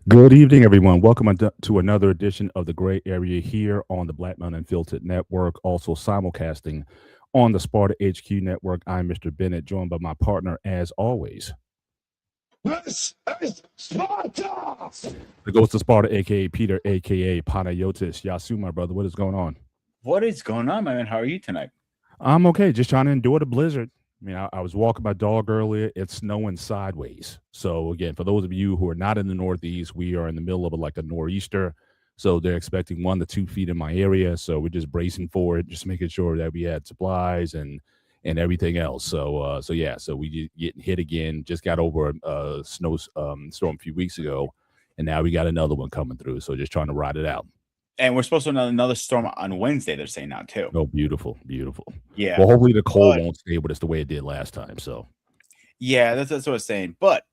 Good evening, everyone. Welcome to another edition of the Gray Area here on the Black Mountain Unfiltered Network, also simulcasting on the Sparta HQ Network. I'm Mr. Bennett, joined by my partner, as always, This is Sparta! the Ghost of Sparta, aka Peter, aka Panayotis. Yasu, my brother, what is going on? What is going on, my man? How are you tonight? I'm okay, just trying to endure the blizzard. I mean, I was walking my dog earlier. It's snowing sideways. So again, for those of you who are not in the Northeast, we are in the middle of a nor'easter. So they're expecting 1 to 2 feet in my area. So we're just bracing for it, just making sure that we had supplies and everything else. So yeah, so we getting hit again. Just got over a storm a few weeks ago, and now we got another one coming through. So just trying to ride it out. And we're supposed to have another storm on Wednesday, they're saying now, too. Oh, beautiful, beautiful. Yeah. Well, hopefully the cold won't stay with us the way it did last time. So yeah, that's what I was saying. But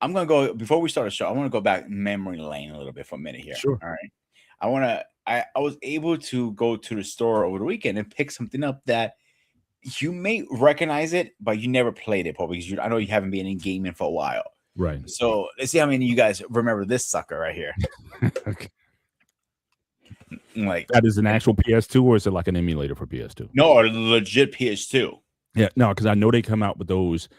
I'm going to go, before we start the show, I want to go back memory lane a little bit for a minute here. Sure. All right. I was able to go to the store over the weekend and pick something up that you may recognize it, but you never played it, probably, because I know you haven't been in gaming for a while. Right. So let's see how many of you guys remember this sucker right here. Okay. Like, that is an actual PS2, or is it like an emulator for PS2? No, a legit PS2. Yeah, no, because I know they come out with those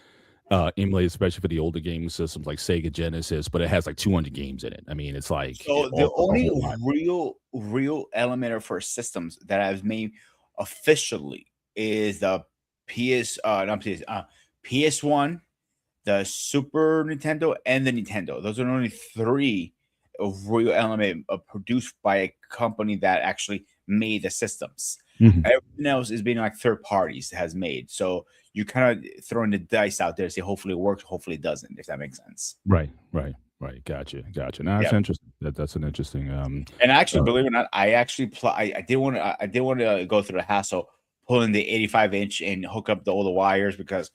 emulators, especially for the older gaming systems like Sega Genesis, but it has like 200 games in it. I mean, it's like so the only real elementer for systems that I've made officially is the PS1, the Super Nintendo, and the Nintendo. Those are the only three of real element produced by a company that actually made the systems. Mm-hmm. Everything else is being like third parties has made. So you kind of throwing the dice out there to say hopefully it works, hopefully it doesn't, if that makes sense. Right. Gotcha. Now that's interesting. That's an interesting. And actually, believe it or not, I did want to go through the hassle pulling the 85-inch and hook up all the wires, because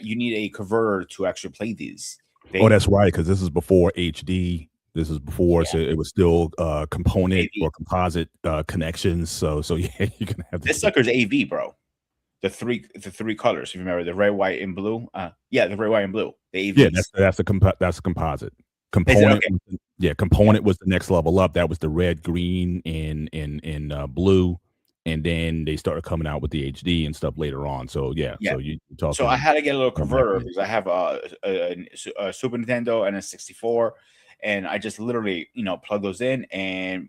you need a converter to actually play these. That's right, because this is before HD. This is before, so it was still component AV. Or composite connections. So yeah, you can have this sucker's AV, bro. The three colors. If you remember, the red, white, and blue. The red, white, and blue. The AVs. Yeah, that's a composite component. Okay. Yeah, component was the next level up. That was the red, green, and blue, and then they started coming out with the HD and stuff later on. So yeah. So you talk. So I had to get a little converter because I have a Super Nintendo and a 64. And I just literally, plug those in and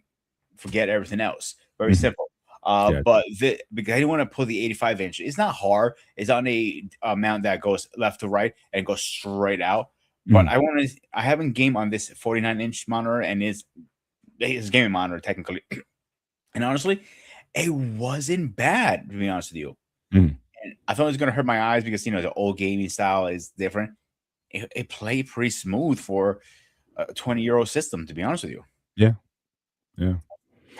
forget everything else. Very simple. But because I didn't want to pull the 85-inch. It's not hard. It's on a mount that goes left to right and goes straight out. But I haven't gamed on this 49-inch monitor, and it's gaming monitor technically. And honestly, it wasn't bad, to be honest with you. And I thought it was going to hurt my eyes because, the old gaming style is different. It played pretty smooth for a 20-year-old system, to be honest with you. Yeah. Kind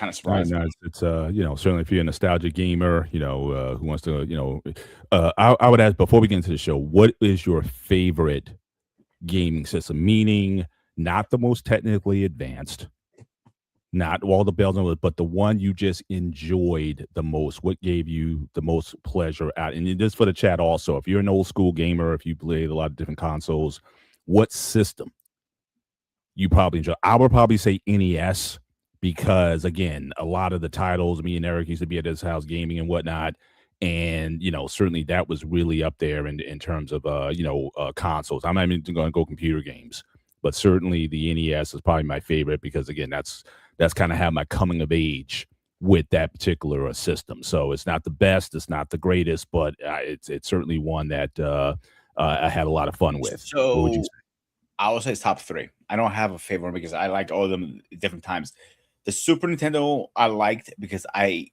of surprised. It's certainly if you're a nostalgic gamer, who wants to, I would ask, before we get into the show, what is your favorite gaming system? Meaning, not the most technically advanced, not all the bells and whistles, but the one you just enjoyed the most. What gave you the most pleasure at? And this for the chat also. If you're an old school gamer, if you played a lot of different consoles, what system you probably enjoy? I would probably say NES, because again, a lot of the titles, me and Eric used to be at his house gaming and whatnot, and certainly that was really up there in terms of consoles. I'm not even going to go computer games, but certainly the NES is probably my favorite, because again, that's kind of how my coming of age with that particular system. So it's not the best, it's not the greatest, but it's certainly one that I had a lot of fun with. So what would you say? I would say it's top three. I don't have a favorite because I like all of them at different times. The Super Nintendo I liked because they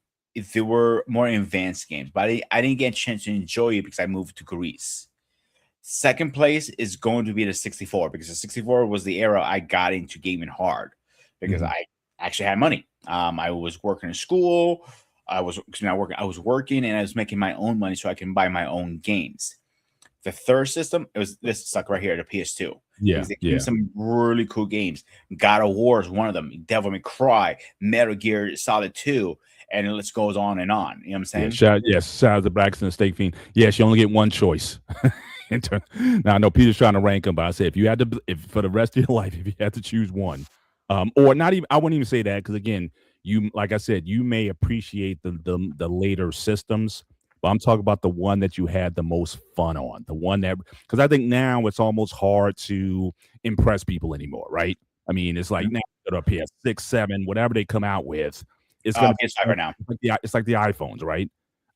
were more advanced games, but I didn't get a chance to enjoy it because I moved to Greece. Second place is going to be the 64, because the 64 was the era I got into gaming hard, because I actually had money. I was working in school. I was working and I was making my own money so I can buy my own games. The third system, it was this sucker right here, the PS2. Yeah, they gave some really cool games. God of War is one of them. Devil May Cry, Metal Gear Solid 2, and it just goes on and on. You know what I'm saying? Shout out to Braxton Steak Fiend. Yes, you only get one choice. Now I know Peter's trying to rank them, but I say if for the rest of your life, if you had to choose one, Or not even. I wouldn't even say that because again, you like I said, you may appreciate the later systems, but I'm talking about the one that you had the most fun on, the one that because I think now it's almost hard to impress people anymore, right? I mean, it's like Mhm. now they're up here 6, 7, whatever they come out with, it's gonna PS5 right now. it's like the iPhones, right?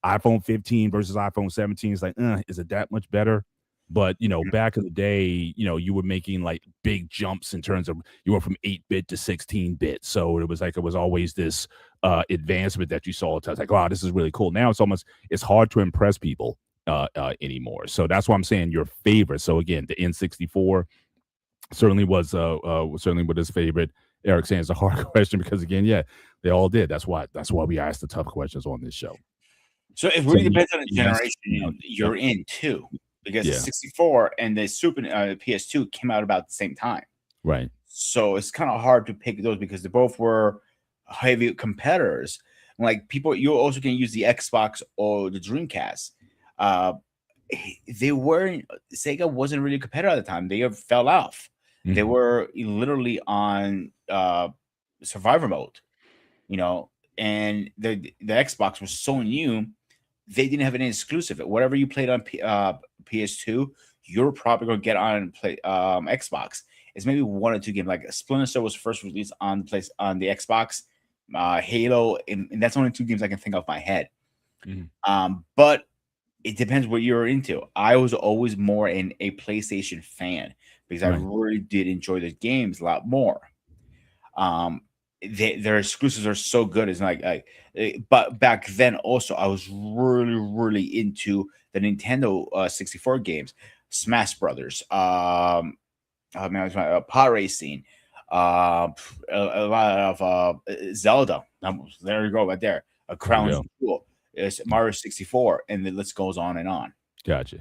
iPhone 15 versus iPhone 17 is like, is it that much better? But Mhm. back in the day, you were making like big jumps in terms of you went from 8-bit to 16-bit. So it was always this advancement that you saw. It's like, wow, this is really cool. Now it's hard to impress people anymore. So that's why I'm saying your favorite. So again, the N64 certainly was certainly what his favorite. Eric saying it's a hard question because again, yeah, they all did. That's why we asked the tough questions on this show. So it So really depends on the yes, generation yep, you're in too, because the yeah, 64 and the PS2 came out about the same time. right. So it's kind of hard to pick those because they both were heavy competitors. Like people, you also can use the Xbox or the Dreamcast. Uh, they weren't Sega wasn't really a competitor at the time. They fell off. They Mhm. were literally on survivor mode, you know, and the Xbox was so new. They didn't have any exclusive. Whatever you played on PS2, you're probably gonna get on play Xbox. It's maybe one or two games. Like Splinter Cell was first released on the Xbox, Halo, and that's only two games I can think off my head. Mhm. But it depends what you're into. I was always more in a PlayStation fan because I Right. really did enjoy the games a lot more. Um, their exclusives are so good. It's but back then also I was really into the Nintendo 64 games, Smash Brothers. I mean, pod racing. A lot of Zelda. There you go, right there. A There we Crown go. Jewel. It's Mario 64, and the list goes on and on. Gotcha.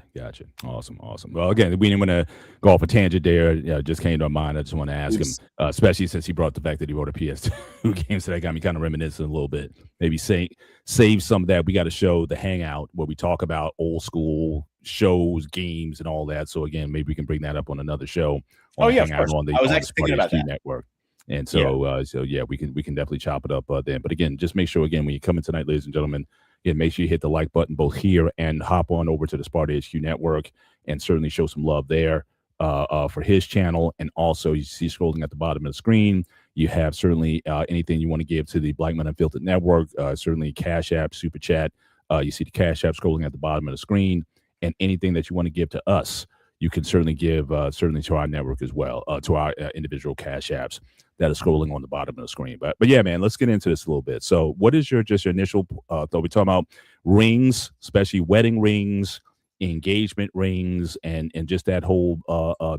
Awesome. Well, again, we didn't want to go off a tangent there. Just came to our mind. I just want to ask him, Oops. especially since he brought the fact that he wrote a PS2 game, so that got me kind of reminiscing a little bit. Maybe save some of that. We got to show the hangout where we talk about old school shows, games, and all that. So again, maybe we can bring that up on another show on Oh the yeah, of hangout course. on I was the actually thinking Smart about HQ that. network. And Yeah. so yeah, we can definitely chop it up then. But again, just make sure again when you come in tonight, ladies and gentlemen. Yeah, make sure you hit the like button both here and hop on over to the Sparta HQ network and certainly show some love there for his channel. And also, you see scrolling at the bottom of the screen, you have certainly anything you want to give to the Black Men Unfiltered Network, certainly Cash App, Super Chat. You see the Cash App scrolling at the bottom of the screen, and anything that you want to give to us, you can certainly give certainly to our network as well, to our individual Cash Apps that is scrolling on the bottom of the screen. But yeah, man, let's get into this a little bit. So, what is your initial thought? We're talking about rings, especially wedding rings, engagement rings, and just that whole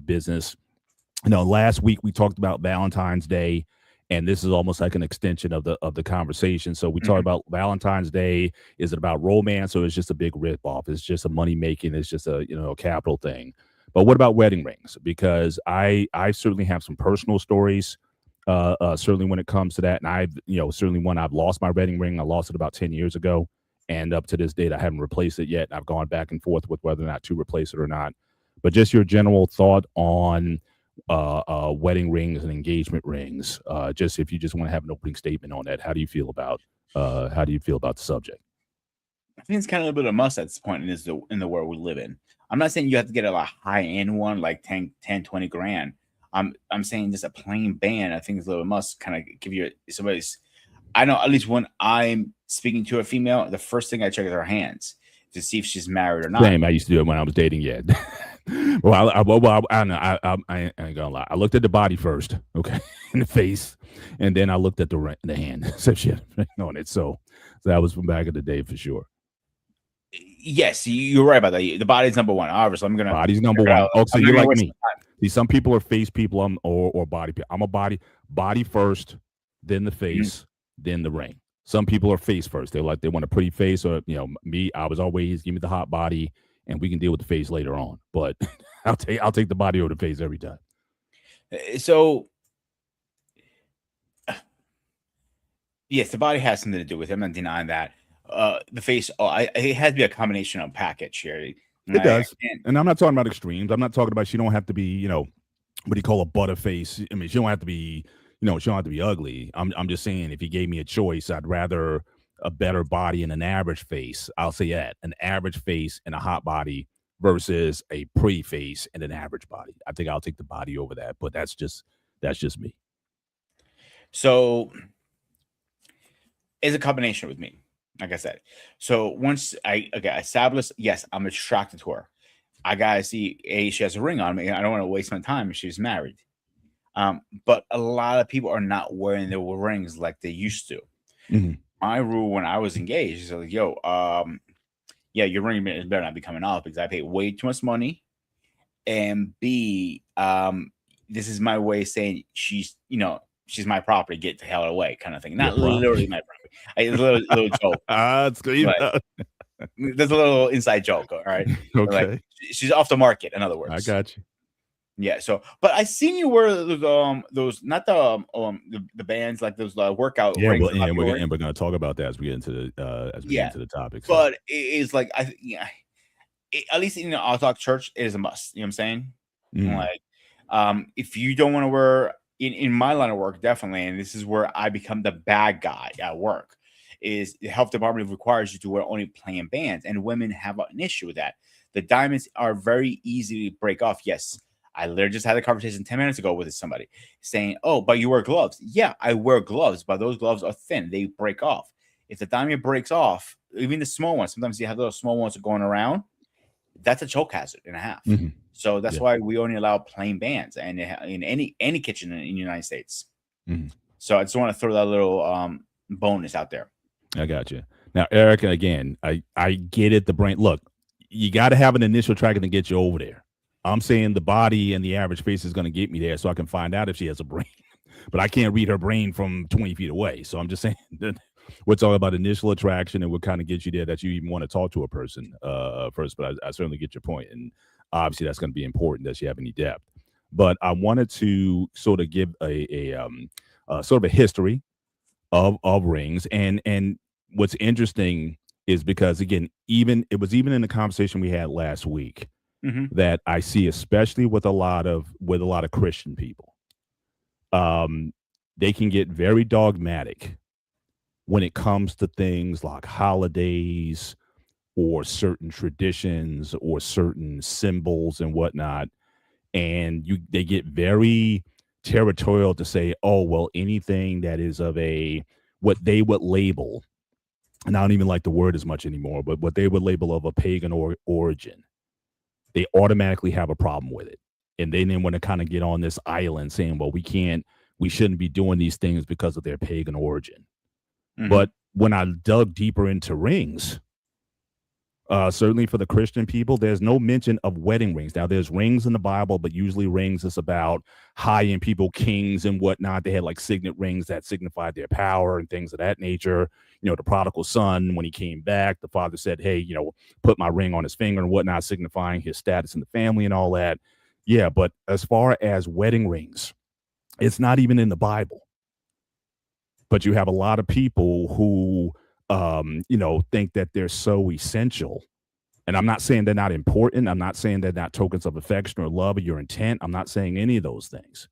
business. Last week we talked about Valentine's Day, and this is almost like an extension of the conversation. So we talked Mhm. about Valentine's Day. Is it about romance, or is it just a big rip off? It's just a money making. It's just a a capital thing. But what about wedding rings? Because I certainly have some personal stories. Certainly when it comes to that, and I've certainly when I've lost my wedding ring. I lost it about 10 years ago, and up to this date, I haven't replaced it yet. I've gone back and forth with whether or not to replace it or not. But just your general thought on wedding rings and engagement rings. Just if you just want to have an opening statement on that, how do you feel about the subject? I think it's kind of a bit of a must at this point in the world we live in. I'm not saying you have to get a high end one like 20 grand. I'm saying just a plain band. I think it's a little must kind of give you somebody's. I know at least when I'm speaking to a female, the first thing I check is her hands to see if she's married or not. Same. I used to do it when I was dating. Yeah. I don't know. I ain't gonna lie. I looked at the body first, okay, in the face, and then I looked at the hand. So she had a ring on it. So that was from back in the day for sure. Yes, you're right about that. The body's number one. Obviously, I'm gonna Body's check number it one. out. Oh, so I'm you're not gonna like waste me. See, some people are face people. Or body people. I'm a body first, then the time. face, then the ring. Some people are face first. They want a pretty face, or me. I was always give me the hot body, and we can deal with the face later on. But I'll take the body over the face every time. So yes, the body has something to do with it. I'm not denying that. The face, it has to be a combination of package here. It does, And and I'm not talking about extremes. I'm not talking about she don't have to be what do you call a butter face. I mean, she don't have to be she don't have to be ugly. I'm just saying, if you gave me a choice, I'd rather a better body and an average face. I'll say that, an average face and a hot body versus a pretty face and an average body. I think I'll take the body over that, but that's just me. So it's a combination with me, like I said. So once I establish, yes, I'm attracted to her. I gotta see, she has a ring on me. I don't want to waste my time if she's married. But a lot of people are not wearing their rings like they used to. Mhm. My rule when I was engaged is like, yo, yeah, your ring better not be coming off because I paid way too much money. And B, this is my way of saying she's my property, get the hell away, kind of thing. Not literally my property. It's a little joke. It's great. There's a little inside joke, all right? Okay. Like, she's off the market, in other words. I got you. Yeah. So, but I seen you wear those not the bands, like those workout rings. Well, and we're gonna talk about that as we get into the topic. So. But it's like at least in the Orthodox Church, it is a must. You know what I'm saying? Like, if you don't want to wear in my line of work, definitely, and this is where I become the bad guy at work, is the health department requires you to wear only plain bands, and women have an issue with that. The diamonds are very easy to break off. Yes. I literally just had a conversation 10 minutes ago with somebody saying, oh, but you wear gloves. Yeah, I wear gloves, but those gloves are thin. They break off. If the diamond breaks off, even the small ones, sometimes you have those small ones going around, that's a choke hazard and a half. Mhm. So that's why we only allow plain bands and in any kitchen in the United States. Mhm. So I just want to throw that little bonus out there. I got you. Now, Eric, again, I get it. The brain, look, you got to have an initial tracker to get you over there. I'm saying the body and the average face is going to get me there so I can find out if she has a brain. But I can't read her brain from 20 feet away. So I'm just saying that we're talking about initial attraction and what kind of gets you there that you even want to talk to a person first. But I certainly get your point. And obviously that's going to be important that you have any depth. But I wanted to sort of give a sort of a history of rings. And what's interesting is because, again, it was even in the conversation we had last week, that I see, especially with a lot of Christian people, they can get very dogmatic when it comes to things like holidays or certain traditions or certain symbols and whatnot, and they get very territorial to say, oh, well, anything that is of what they would label, and I don't even like the word as much anymore, but what they would label of a pagan origin, they automatically have a problem with it. And they then want to kind of get on this island saying, well, we shouldn't be doing these things because of their pagan origin. But when I dug deeper into rings, certainly for the Christian people, there's no mention of wedding rings. Now, there's rings in the Bible, but usually rings is about high-end people, kings and whatnot. They had like signet rings that signified their power and things of that nature. The prodigal son, when he came back, the father said, hey, put my ring on his finger and whatnot, signifying his status in the family and all that. Yeah, but as far as wedding rings, it's not even in the Bible. But you have a lot of people who, think that they're so essential. And I'm not saying they're not important. I'm not saying they're not tokens of affection or love or your intent. I'm not saying any of those things.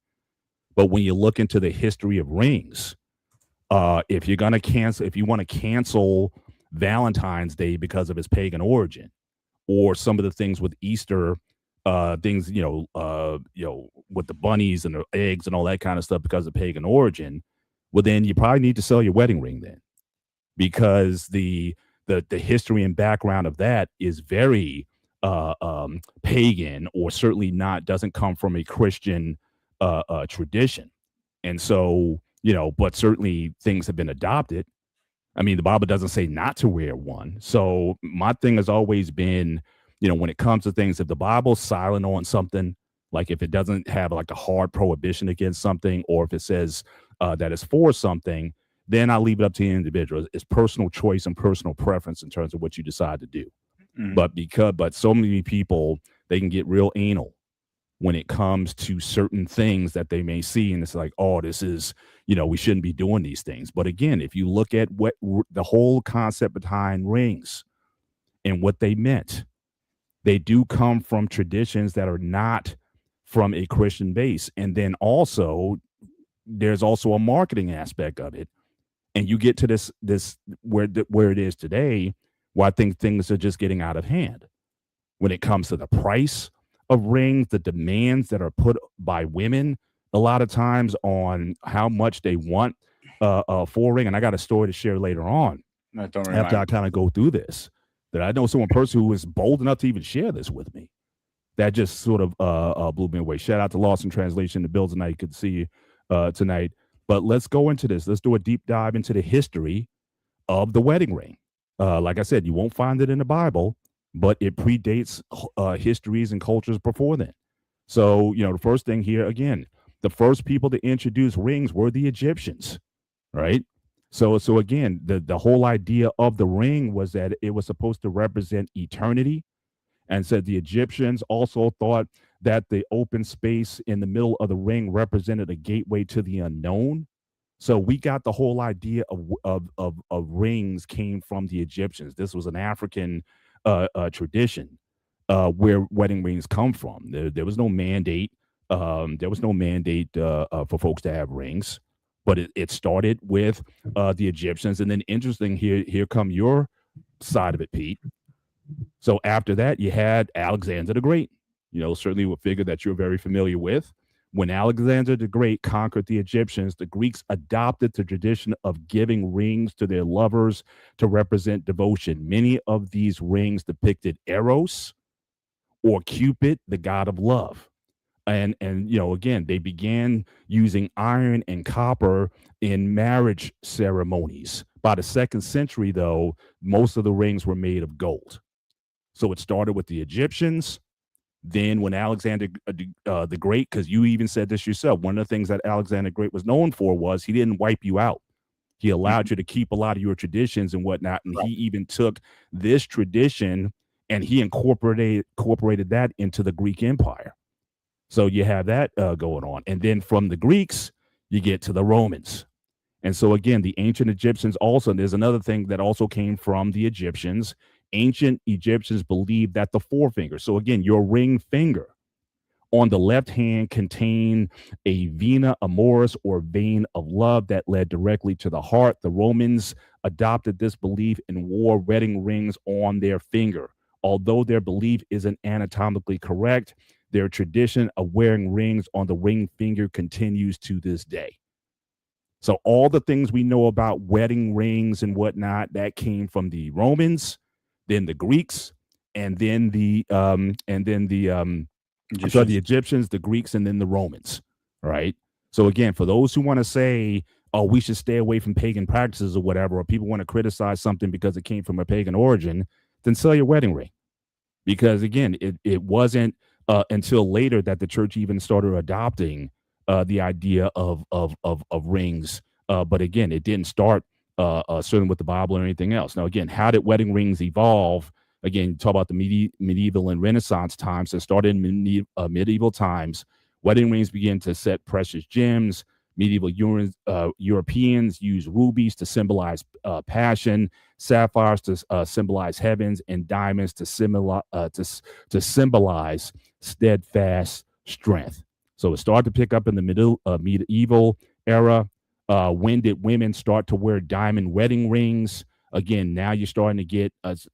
But when you look into the history of rings, if you want to cancel Valentine's Day because of its pagan origin, or some of the things with Easter, things, with the bunnies and the eggs and all that kind of stuff because of pagan origin, well, then you probably need to sell your wedding ring then, because the history and background of that is very pagan, or certainly doesn't come from a Christian tradition. And so, but certainly things have been adopted. I mean, the Bible doesn't say not to wear one. So my thing has always been, when it comes to things, if the Bible's silent on something, like if it doesn't have like a hard prohibition against something, or if it says that it's for something, then I leave it up to the individual. It's personal choice and personal preference in terms of what you decide to do. But so many people, they can get real anal when it comes to certain things that they may see, and it's like, oh, this is, we shouldn't be doing these things. But again, if you look at what the whole concept behind rings and what they meant, they do come from traditions that are not from a Christian base. And then also, there's also a marketing aspect of it, and you get to this where it is today, where I think things are just getting out of hand when it comes to the price of rings, the demands that are put by women a lot of times on how much they want for a ring. And I got a story to share later on No, don't after remind I me. kind of go through this, that I know someone person who was bold enough to even share this with me. That just sort of blew me away. Shout out to Lost in Translation, the Bill tonight. Good to see you tonight. But let's go into this. Let's do a deep dive into the history of the wedding ring. Like I said, you won't find it in the Bible, but it predates histories and cultures before then. So, the first thing here, again, the first people to introduce rings were the Egyptians, right? So again, the whole idea of the ring was that it was supposed to represent eternity, and said the Egyptians also thought that the open space in the middle of the ring represented a gateway to the unknown. So we got the whole idea of rings came from the Egyptians. This was an African tradition where wedding rings come from. There was no mandate. There was no mandate for folks to have rings, but it started with the Egyptians. And then interesting here come your side of it, Pete. So after that, you had Alexander the Great. Certainly a figure that you're very familiar with. When Alexander the Great conquered the Egyptians, the Greeks adopted the tradition of giving rings to their lovers to represent devotion. Many of these rings depicted Eros or Cupid, the god of love. And again, they began using iron and copper in marriage ceremonies. By the 2nd century, though, most of the rings were made of gold. So it started with the Egyptians. Then when Alexander the Great, because you even said this yourself, one of the things that Alexander the Great was known for was he didn't wipe you out. He allowed you to keep a lot of your traditions and whatnot. And he even took this tradition and he incorporated that into the Greek Empire. So you have that going on. And then from the Greeks, you get to the Romans. And so again, the ancient Egyptians also, there's another thing that also came from the Egyptians. Ancient Egyptians believed that the forefinger, so again, your ring finger on the left hand contained a vena amoris or vein of love that led directly to the heart. The Romans adopted this belief and wore wedding rings on their finger. Although their belief isn't anatomically correct, their tradition of wearing rings on the ring finger continues to this day. So all the things we know about wedding rings and whatnot, that came from the Romans, then the Greeks, and then the Egyptians, the Greeks, and then the Romans, right? So again, for those who want to say, oh, we should stay away from pagan practices or whatever, or people want to criticize something because it came from a pagan origin, then sell your wedding ring. Because again, it wasn't until later that the church even started adopting the idea of rings. But again, it didn't start certainly with the Bible or anything else. Now, again, how did wedding rings evolve? Again, talk about the medieval and Renaissance times. So started in medieval times. Wedding rings began to set precious gems. Medieval Europeans used rubies to symbolize passion, sapphires to symbolize heavens, and diamonds to symbolize steadfast strength. So it started to pick up in the medieval era. When did women start to wear diamond wedding rings? Again, now you're starting to get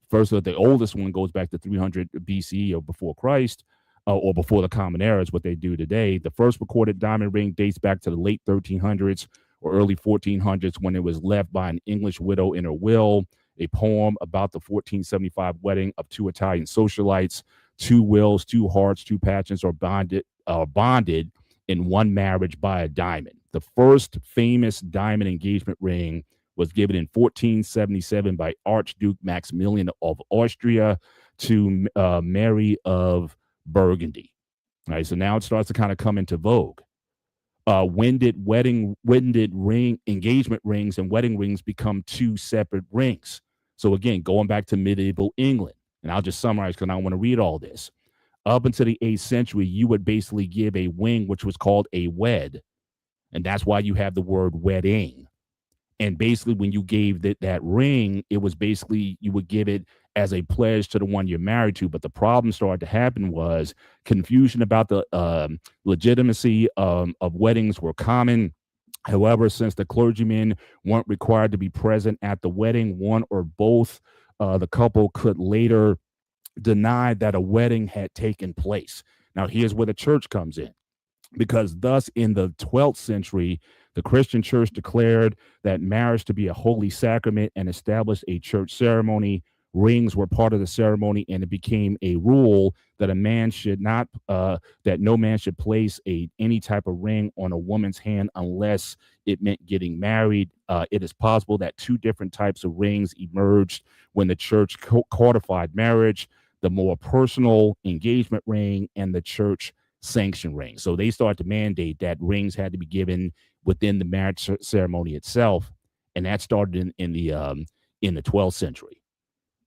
first of the oldest one goes back to 300 BC or before Christ. Or before the Common Era is what they do today. The first recorded diamond ring dates back to the late 1300s or early 1400s when it was left by an English widow in her will. A poem about the 1475 wedding of two Italian socialites. Two wills, two hearts, two passions are bonded in one marriage by a diamond. The first famous diamond engagement ring was given in 1477 by Archduke Maximilian of Austria to Mary of Burgundy. All right, so now it starts to kind of come into vogue. When did engagement rings and wedding rings become two separate rings? So again, going back to medieval England, and I'll just summarize because I don't want to read all this. Up until the 8th century, you would basically give a ring, which was called a wed, and that's why you have the word wedding. And basically, when you gave that ring, it was basically you would give it as a pledge to the one you're married to. But the problem started to happen was confusion about the legitimacy of weddings were common. However, since the clergymen weren't required to be present at the wedding, one or both, the couple could later deny that a wedding had taken place. Now, here's where the church comes in, because thus in the 12th century, the Christian church declared that marriage to be a holy sacrament and established a church ceremony. Rings were part of the ceremony, and it became a rule that a man should not, that no man should place any type of ring on a woman's hand unless it meant getting married. It is possible that two different types of rings emerged when the church codified marriage: the more personal engagement ring and the church sanction ring. So they started to mandate that rings had to be given within the marriage ceremony itself, and that started in the 12th century.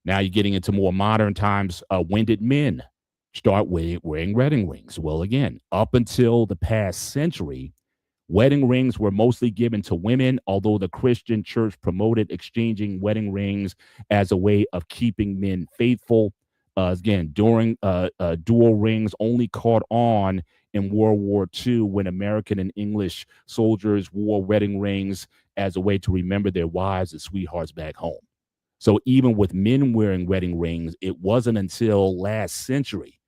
Now you're getting into more modern times. When did men start wearing wedding rings? Well, again, up until the past century, wedding rings were mostly given to women, although the Christian church promoted exchanging wedding rings as a way of keeping men faithful. Again, during dual rings only caught on in World War II, when American and English soldiers wore wedding rings as a way to remember their wives and sweethearts back home. So even with men wearing wedding rings, it wasn't until last century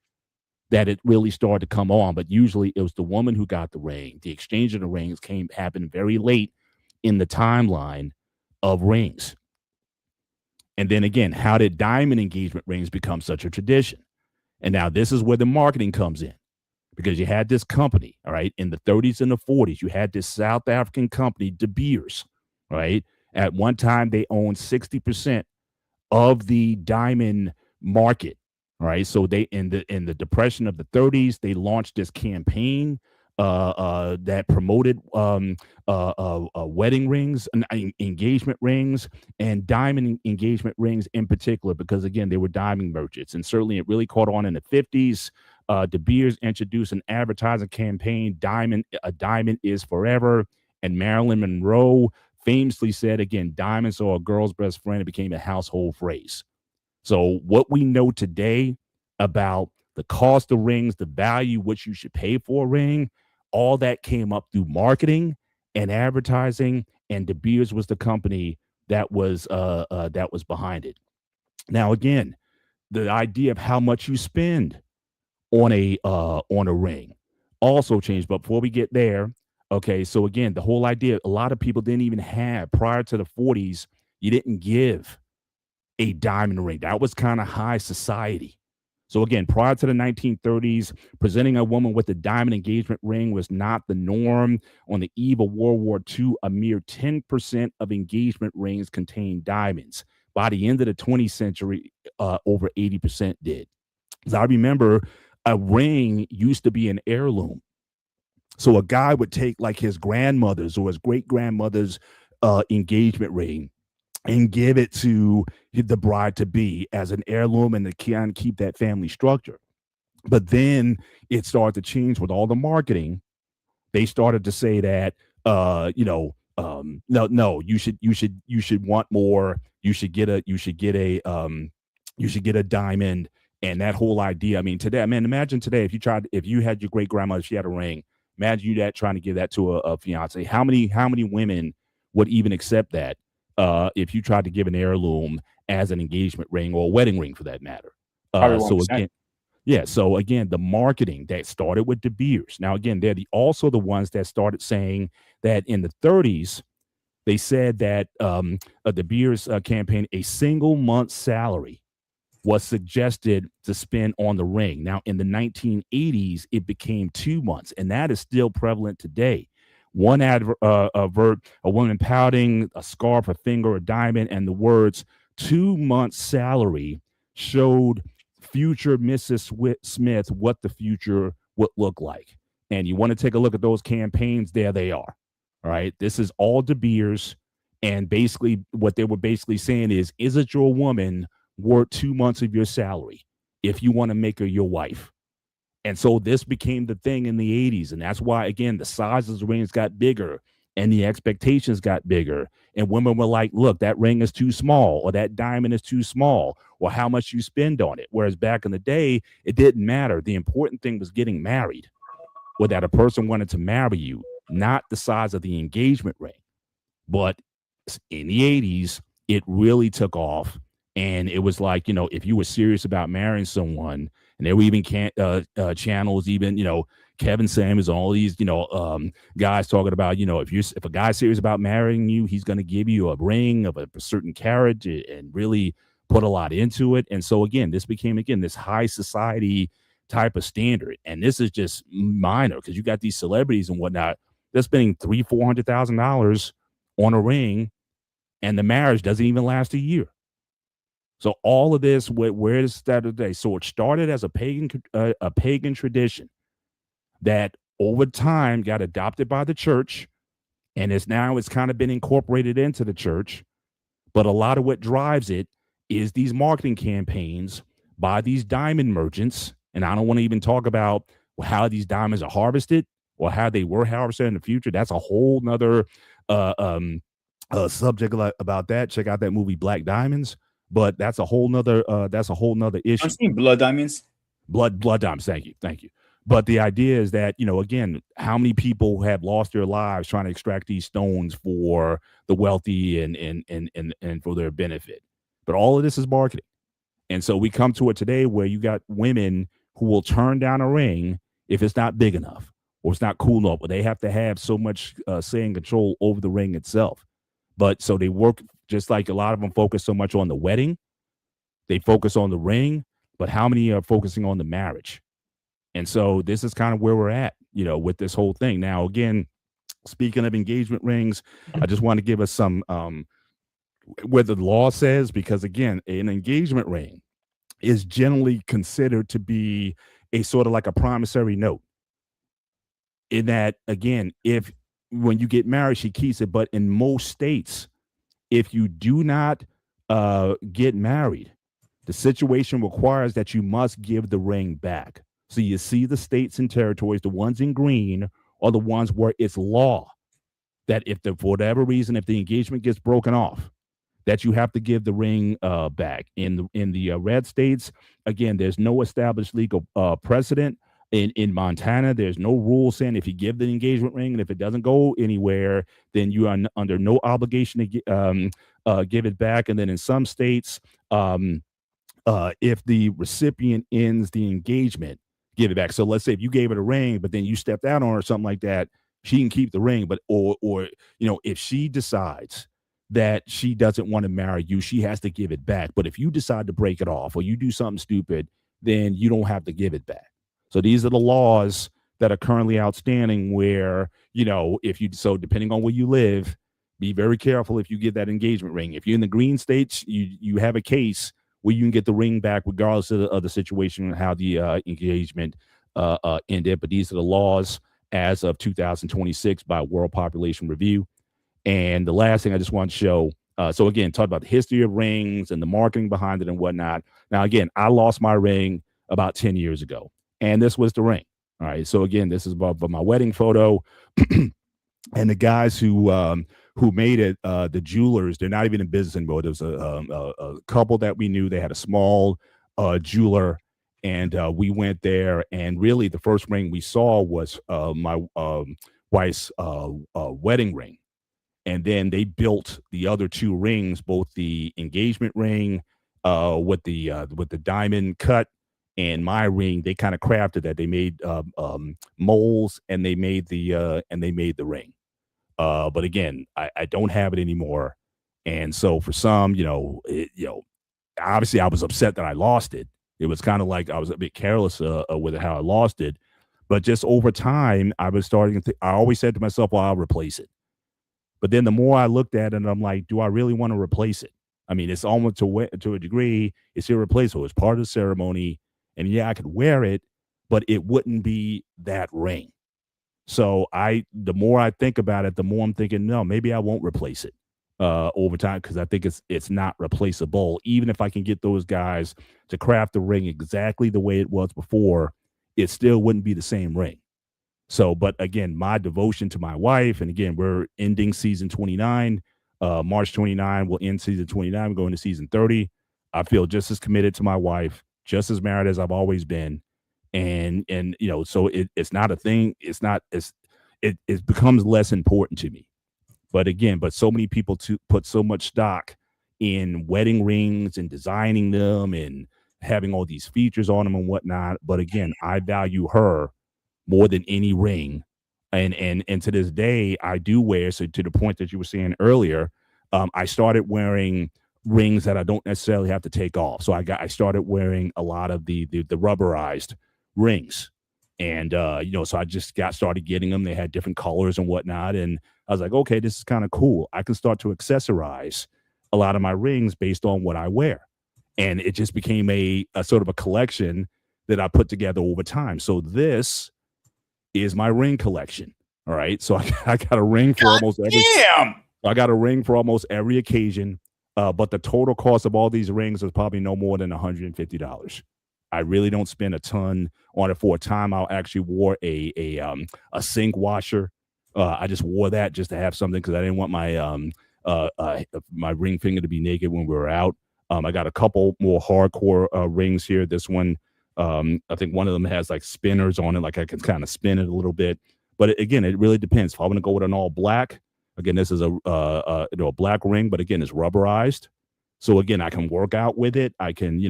that it really started to come on. But usually it was the woman who got the ring. The exchange of the rings happened very late in the timeline of rings. And then again, how did diamond engagement rings become such a tradition? And now this is where the marketing comes in, because you had this company, all right, in the 30s and the 40s. You had this South African company, De Beers, right? At one time, they owned 60% of the diamond market. All right. So they in the depression of the 30s, they launched this campaign that promoted wedding rings and engagement rings, and diamond engagement rings in particular, because again, they were diamond merchants. And certainly it really caught on in the 50s. De Beers introduced an advertising campaign, a diamond is forever. And Marilyn Monroe famously said, again, diamonds are a girl's best friend. It became a household phrase. So what we know today about the cost of rings, the value which you should pay for a ring, all that came up through marketing and advertising, and De Beers was the company that was behind it. Now, again, the idea of how much you spend on a ring also changed. But before we get there, okay, so again, the whole idea, a lot of people didn't even have, prior to the 40s, you didn't give a diamond ring. That was kind of high society. So again, prior to the 1930s, presenting a woman with a diamond engagement ring was not the norm. On the eve of World War II, a mere 10% of engagement rings contained diamonds. By the end of the 20th century, over 80% did. As I remember, a ring used to be an heirloom. So a guy would take like his grandmother's or his great grandmother's engagement ring and give it to the bride to be as an heirloom, and to kind of keep that family structure. But then it started to change with all the marketing. They started to say that no, you should want more. You should get a diamond. And that whole idea, I mean, today, man, imagine today if you had your great grandmother, she had a ring. Imagine you that trying to give that to a fiance. How many women would even accept that if you tried to give an heirloom as an engagement ring, or a wedding ring for that matter? So again, yeah. So again, the marketing that started with De Beers. Now again, they're also the ones that started saying that in the 30s, they said that De Beers campaign, a single month's salary was suggested to spend on the ring. Now, in the 1980s, it became 2 months, and that is still prevalent today. One advert, a woman pouting, a scarf, a finger, a diamond, and the words 2 months salary showed future Mrs. Smith what the future would look like. And you want to take a look at those campaigns, there they are. All right. This is all De Beers. And basically what they were basically saying is it your woman worth 2 months of your salary if you want to make her your wife? And so this became the thing in the 80s. And that's why, again, the sizes of the rings got bigger and the expectations got bigger. And women were like, look, that ring is too small, or that diamond is too small, or how much you spend on it. Whereas back in the day, it didn't matter. The important thing was getting married, or that a person wanted to marry you. not the size of the engagement ring. But in the 80s, it really took off. And it was like, if you were serious about marrying someone, and there were even channels, even, Kevin Samuels, all these, guys talking about, if a guy's serious about marrying you, he's going to give you a ring of a certain carat and really put a lot into it. And so, again, this became, this high society type of standard. And this is just minor because you got these celebrities and whatnot. They're spending $300,000-$400,000 on a ring, and the marriage doesn't even last a year. So all of this, where does it start today? So it started as a pagan tradition that over time got adopted by the church, and it's kind of been incorporated into the church. But a lot of what drives it is these marketing campaigns by these diamond merchants. And I don't want to even talk about how these diamonds are harvested or how they were harvested in the future. That's a whole nother subject about that. Check out that movie Black Diamonds. But that's a whole nother issue. I've seen blood diamonds. Blood diamonds. Thank you. But the idea is that, again, how many people have lost their lives trying to extract these stones for the wealthy and for their benefit. But all of this is marketing. And so we come to it today where you got women who will turn down a ring if it's not big enough or it's not cool enough, but they have to have so much say and control over the ring itself. But so they work, just like a lot of them focus so much on the wedding, they focus on the ring, but how many are focusing on the marriage? And so this is kind of where we're at, with this whole thing. Now, again, speaking of engagement rings, I just want to give us some where the law says, because again, an engagement ring is generally considered to be a sort of like a promissory note. In that, again, if when you get married, she keeps it. But in most states, if you do not get married, the situation requires that you must give the ring back. So you see the states and territories, the ones in green are the ones where it's law that for whatever reason, if the engagement gets broken off, that you have to give the ring back. In the red states, again, there's no established legal precedent. In Montana, there's no rule saying if you give the engagement ring and if it doesn't go anywhere, then you are under no obligation to give it back. And then in some states, if the recipient ends the engagement, give it back. So let's say if you gave it a ring, but then you stepped out on her or something like that, she can keep the ring. But or if she decides that she doesn't want to marry you, she has to give it back. But if you decide to break it off or you do something stupid, then you don't have to give it back. So these are the laws that are currently outstanding where, depending on where you live, be very careful if you get that engagement ring. If you're in the green states, you have a case where you can get the ring back regardless of the situation and how the engagement ended. But these are the laws as of 2026 by World Population Review. And the last thing I just want to show, so again, talk about the history of rings and the marketing behind it and whatnot. Now, again, I lost my ring about 10 years ago, and this was the ring. All right. So again, this is about my wedding photo. And the guys who made it, the jewelers, they're not even in business anymore. There was a couple that we knew. They had a small jeweler, and we went there. And really, the first ring we saw was my wife's wedding ring. And then they built the other two rings, both the engagement ring with the diamond cut and my ring. They kind of crafted that. They made molds and they made the ring. But again, I don't have it anymore. And so for some, obviously I was upset that I lost it. It was kind of like I was a bit careless with how I lost it. But just over time, I was starting to I always said to myself, well, I'll replace it. But then the more I looked at it, I'm like, do I really want to replace it? I mean, it's almost to a degree, it's irreplaceable. It's part of the ceremony. And yeah, I could wear it, but it wouldn't be that ring. So the more I think about it, the more I'm thinking, no, maybe I won't replace it over time, because I think it's not replaceable. Even if I can get those guys to craft the ring exactly the way it was before, it still wouldn't be the same ring. So, but again, my devotion to my wife, and again, we're ending season 29. March 29, we'll end season 29, going to season 30. I feel just as committed to my wife, just as married as I've always been. And so it's not a thing. It's it becomes less important to me. But again, so many people put so much stock in wedding rings and designing them and having all these features on them and whatnot. But again, I value her more than any ring. And to this day, I do wear, so to the point that you were saying earlier, I started wearing rings that I don't necessarily have to take off. So I started wearing a lot of the rubberized rings. And so I just started getting them. They had different colors and whatnot. And I was like, okay, this is kind of cool. I can start to accessorize a lot of my rings based on what I wear. And it just became a sort of a collection that I put together over time. So this is my ring collection. All right. So I got a ring for almost every. Damn. I got a ring for almost every occasion. But the total cost of all these rings was probably no more than $150. I really don't spend a ton on it. For a time, I actually wore a sink washer. I just wore that just to have something because I didn't want my ring finger to be naked when we were out. I got a couple more hardcore rings here. This one, I think one of them has like spinners on it, like I can kind of spin it a little bit. But again, it really depends. If I want to go with an all black, again, this is a black ring, but again, it's rubberized. So again, I can work out with it. I can,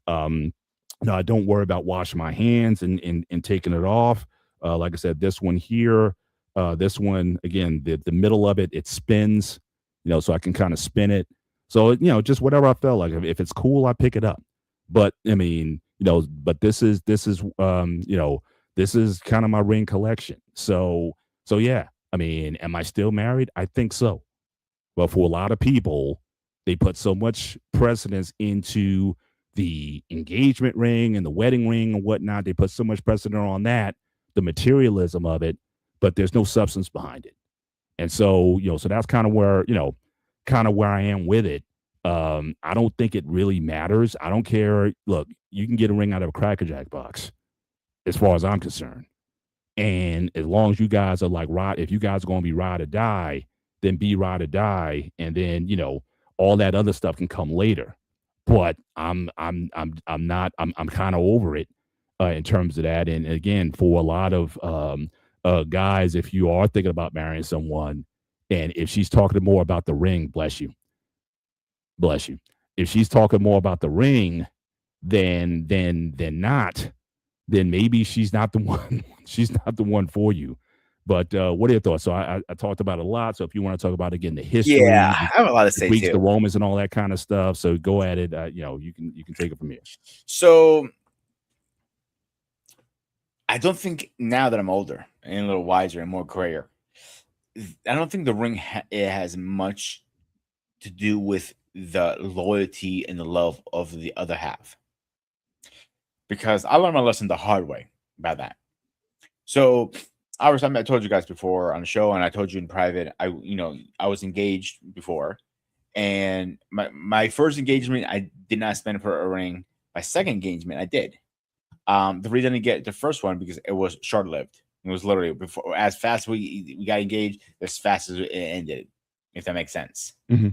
I don't worry about washing my hands and taking it off. Like I said, this one here, this one, again, the middle of it, it spins, so I can kind of spin it. So, just whatever I felt like. If it's cool, I pick it up. But I mean, but this is kind of my ring collection. So yeah, I mean, am I still married? I think so. But for a lot of people, they put so much precedence into the engagement ring and the wedding ring and whatnot. They put so much precedent on that, the materialism of it, but there's no substance behind it. And so, so that's kind of where I am with it. I don't think it really matters. I don't care. Look, you can get a ring out of a Cracker Jack box, as far as I'm concerned. And as long as you guys are like if you guys are going to be ride or die, then be ride or die, and then all that other stuff can come later. But I'm kind of over it in terms of that. And again, for a lot of guys, if you are thinking about marrying someone, and if she's talking more about the ring, bless you. If she's talking more about the ring than not, then maybe she's not the one. She's not the one for you. But what are your thoughts? So I talked about it a lot. So if you want to talk about again the history, I have a lot to say Greeks, too. the Romans, and all that kind of stuff. So go at it. You can take it from here. So I don't think now that I'm older and a little wiser and more grayer, I don't think the ring it has much to do with the loyalty and the love of the other half, because I learned my lesson the hard way about that. So I told you guys before on the show, and I told you in private, I was engaged before, and my first engagement I did not spend for a ring. My second engagement I did. The reason I didn't get the first one because it was short lived. It was literally before, as fast as we got engaged, as fast as it ended, if that makes sense. Mm-hmm.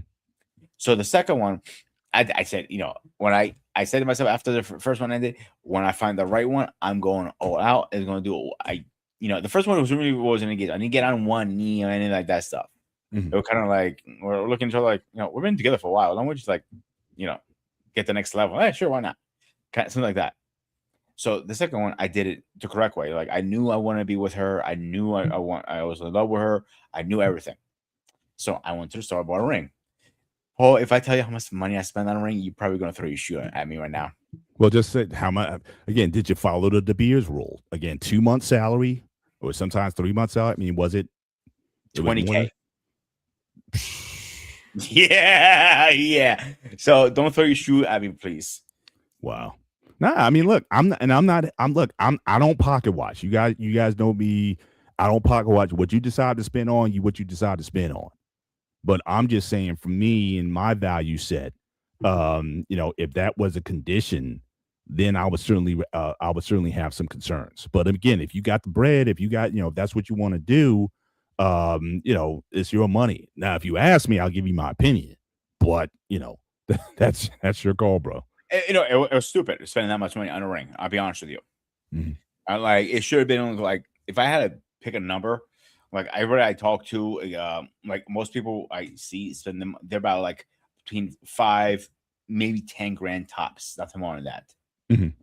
So the second one, I said, when I said to myself after the first one ended, when I find the right one, I'm going all out. It's going to do the first one wasn't engaged. I didn't get on one knee or anything like that stuff. Mm-hmm. It was kind of like we're looking to like, we've been together for a while. Don't we just like, get the next level? Hey, sure, why not? Something like that. So the second one, I did it the correct way. Like I knew I wanted to be with her. I knew I was in love with her. I knew everything. So I went to the store, bought a ring. Oh, if I tell you how much money I spent on a ring, you're probably going to throw your shoe at me right now. Well, just say how much. Again, did you follow the De Beers rule? Again, 2 months salary, or sometimes 3 months salary. I mean, was it 20K? Yeah. So don't throw your shoe at me, please. Wow. Nah, I mean, look, I don't pocket watch. You guys know me. I don't pocket watch. What you decide to spend on, what you decide to spend on. But I'm just saying, for me and my value set, if that was a condition, then I would certainly have some concerns. But again, if you got the bread, if you got, if that's what you want to do, it's your money. Now, if you ask me, I'll give you my opinion. But that's your call, bro. It was stupid spending that much money on a ring. I'll be honest with you. Mm-hmm. It should have been like, if I had to pick a number, Like everybody I talk to, like most people I see spend them. They're about like between 5, maybe 10 grand tops. Nothing more than that. Mhm.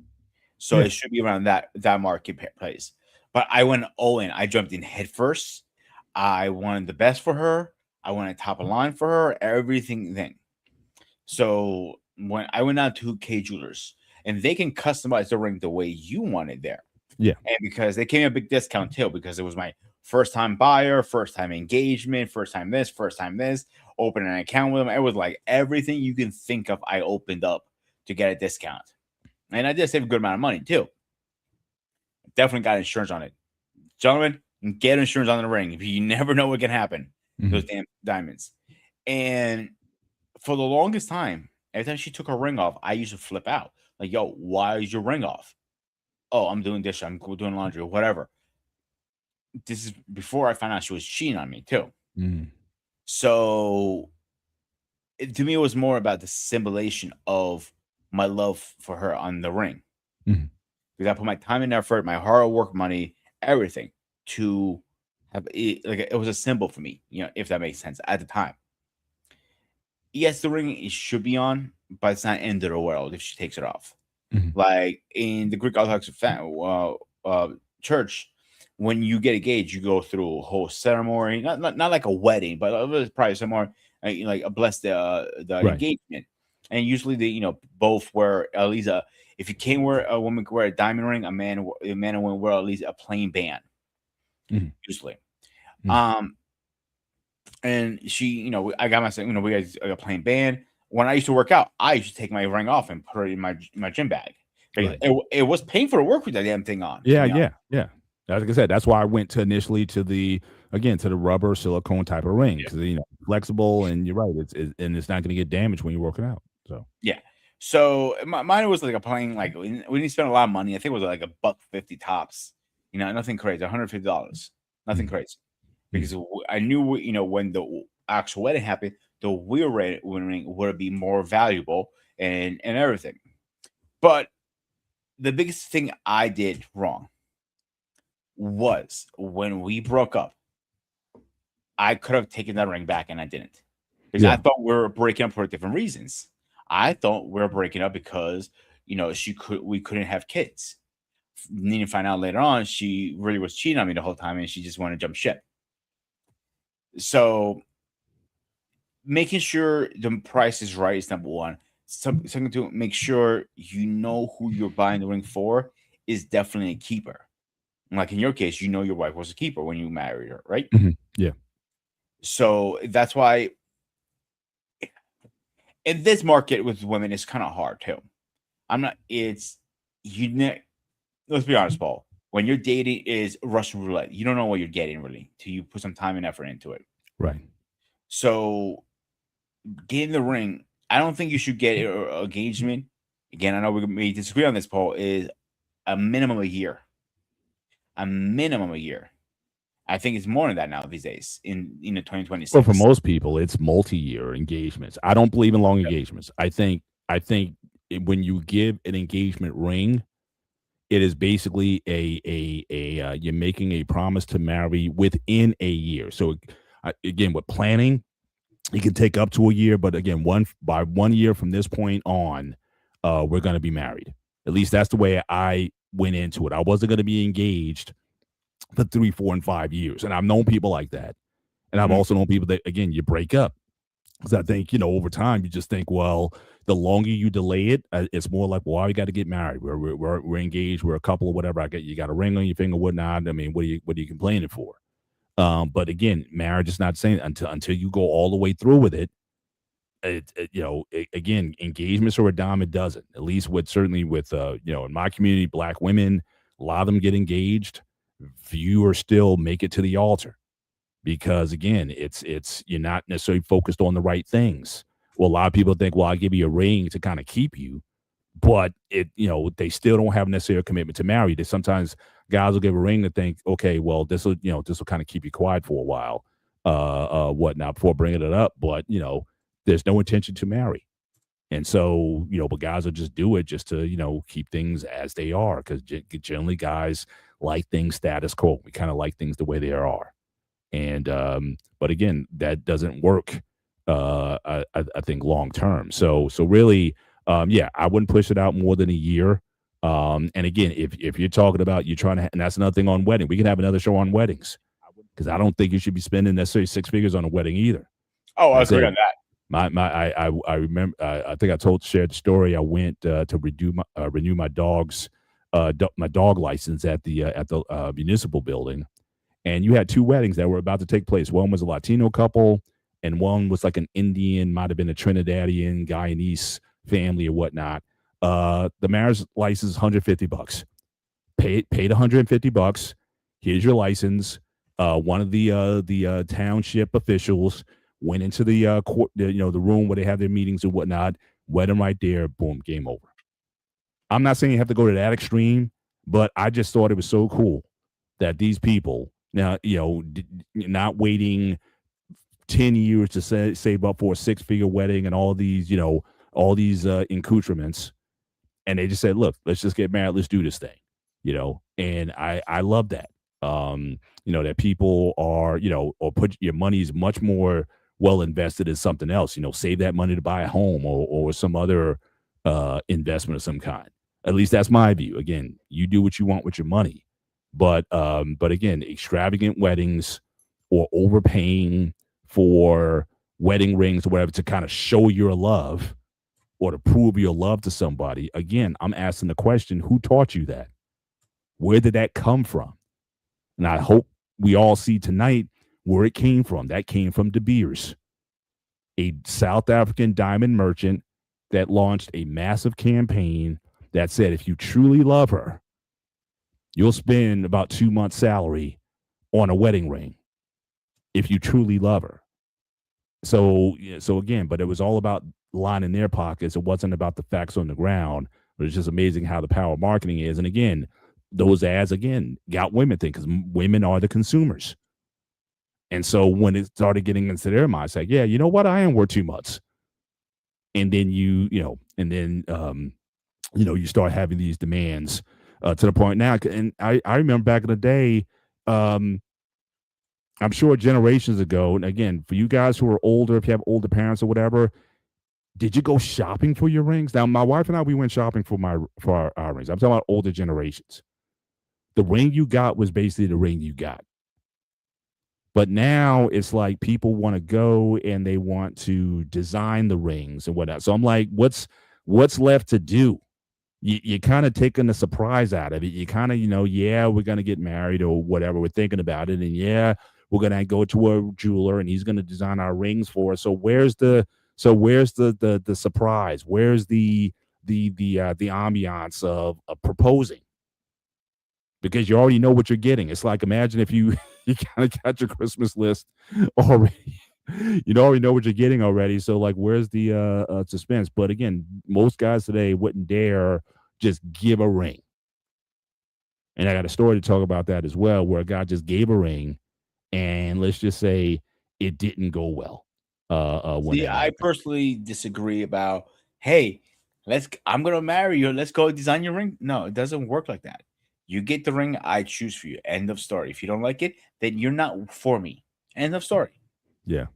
So Yeah. it should be around that marketplace. But I went all in. I jumped in head first. I wanted the best for her. I wanted top of line for her. Everything then. So when I went out to K Jewelers, and they can customize the ring the way you want it there. Yeah. And because they gave me a big discount too, because it was my first time buyer, first time engagement, first time this, open an account with them. It was like everything you can think of, I opened up to get a discount. And I did save a good amount of money too. Definitely got insurance on it. Gentlemen, get insurance on the ring. You never know what can happen. Those damn diamonds. And for the longest time, every time she took her ring off, I used to flip out. Like, yo, why is your ring off? Oh, I'm doing this. I'm doing laundry or whatever. This is before I found out she was cheating on me too. So to me, it was more about the symbolization of my love for her on the ring. Because I put my time and effort, my hard work, money, everything to have it. Like it was a symbol for me, if that makes sense at the time. Yes, the ring it should be on, but it's not end of the world if she takes it off. Like in the Greek Orthodox church, when you get engaged, you go through a whole ceremony, not like a wedding, but it was probably somewhere like bless the engagement. And usually they both wear at least if you can't wear a woman can wear a diamond ring, a man and woman wear at least a plain band. Usually. And she, I got myself, we got a plain band. When I used to work out, I used to take my ring off and put it in my gym bag. Right. It was painful to work with that damn thing on. Yeah. Like I said, that's why I went to initially to the rubber silicone type of ring because flexible and you're right. It's not going to get damaged when you're working out. So yeah. So mine was like a plain like we didn't spend a lot of money. I think it was like $150 tops. Nothing crazy. $150. Nothing crazy. Because I knew when the actual wedding happened, the real ring would be more valuable and everything. But the biggest thing I did wrong was when we broke up. I could have taken that ring back and I didn't, because I thought we were breaking up for different reasons. I thought we were breaking up because we couldn't have kids. Need to find out later on she really was cheating on me the whole time and she just wanted to jump ship. So making sure the price is right is number one. Something to make sure you know who you're buying the ring for is definitely a keeper. Like in your case, your wife was a keeper when you married her, right? Yeah. So that's why in this market with women, it's kind of hard too. Let's be honest, Paul. When you're dating is Russian roulette. You don't know what you're getting really till you put some time and effort into it. Right. So getting the ring, I don't think you should get an engagement. Again, I know we may disagree on this, Paul, is a minimum a year. A minimum a year. I think it's more than that now these days in 2026. Well, for most people, it's multi-year engagements. I don't believe in long engagements. I think when you give an engagement ring, it is basically you're making a promise to marry within a year. So again, with planning, it can take up to a year, but again, by 1 year from this point on, we're going to be married. At least that's the way I went into it. I wasn't going to be engaged for 3, 4, and 5 years. And I've known people like that. And I've also known people that, again, you break up. Because I think, over time, you just think, well, the longer you delay it, it's more like, well, we got to get married. We're engaged. We're a couple or whatever. You got a ring on your finger, whatnot. I mean, what are you complaining for? But again, marriage is not saying until you go all the way through with it. Again, engagements are a dime a dozen. At least certainly with in my community, Black women, a lot of them get engaged. Few are still make it to the altar. Because again, it's you're not necessarily focused on the right things. Well, a lot of people think, well, I'll give you a ring to kind of keep you, but they still don't have necessarily a commitment to marry. That sometimes guys will give a ring to think, okay, well, this will kind of keep you quiet for a while, whatnot before bringing it up. But there's no intention to marry, and so but guys will just do it just to keep things as they are, because generally guys like things status quo. We kind of like things the way they are. And but again, that doesn't work. I think long term. So really, yeah, I wouldn't push it out more than a year. And again, if you're talking about you're trying to, and that's another thing on wedding, we can have another show on weddings because I don't think you should be spending necessarily six figures on a wedding either. Oh, I I agree say on that. I remember I think I shared the story. I went to renew my my dog license at the municipal building, and you had two weddings that were about to take place. One was a Latino couple, and one was like an Indian, might have been a Trinidadian, Guyanese family or whatnot. The marriage license, $150. Paid $150. Here's your license. One of the township officials went into the court, the room where they have their meetings and whatnot. Wed them right there. Boom, game over. I'm not saying you have to go to that extreme, but I just thought it was so cool that these people now, not waiting 10 years to save up for a six-figure wedding and all these, accoutrements. And they just said, look, let's just get married. Let's do this thing, and I love that. That people are, or put your money is much more well invested in something else, save that money to buy a home or some other investment of some kind. At least that's my view. Again, you do what you want with your money. But again, extravagant weddings or overpaying for wedding rings or whatever to kind of show your love or to prove your love to somebody. Again, I'm asking the question, who taught you that? Where did that come from? And I hope we all see tonight where it came from. That came from De Beers, a South African diamond merchant that launched a massive campaign that said, if you truly love her, you'll spend about 2 months' salary on a wedding ring if you truly love her. So again, but it was all about lining their pockets. It wasn't about the facts on the ground. But it's just amazing how the power of marketing is. And again, those ads, again, got women thinking because women are the consumers. And so when it started getting into their mind, it's like, yeah, you know what? I am worth 2 months. And then you start having these demands to the point now. And I remember back in the day, I'm sure generations ago, and again, for you guys who are older, if you have older parents or whatever, did you go shopping for your rings? Now, my wife and I, we went shopping for our rings. I'm talking about older generations. The ring you got was basically the ring you got. But now it's like people want to go and they want to design the rings and whatnot. So I'm like, what's left to do? You kind of taking the surprise out of it. You kind of, yeah, we're going to get married or whatever. We're thinking about it. And yeah, we're going to go to a jeweler and he's going to design our rings for us. So where's the surprise? Where's the ambiance of proposing? Because you already know what you're getting. It's like, imagine if you kind of got your Christmas list already. You already know what you're getting already. So like, where's the suspense? But again, most guys today wouldn't dare just give a ring. And I got a story to talk about that as well, where a guy just gave a ring, and let's just say it didn't go well. I personally disagree about, hey, I'm gonna marry you. Let's go design your ring. No, it doesn't work like that. You get the ring I choose for you. End of story. If you don't like it, then you're not for me. End of story. Yeah.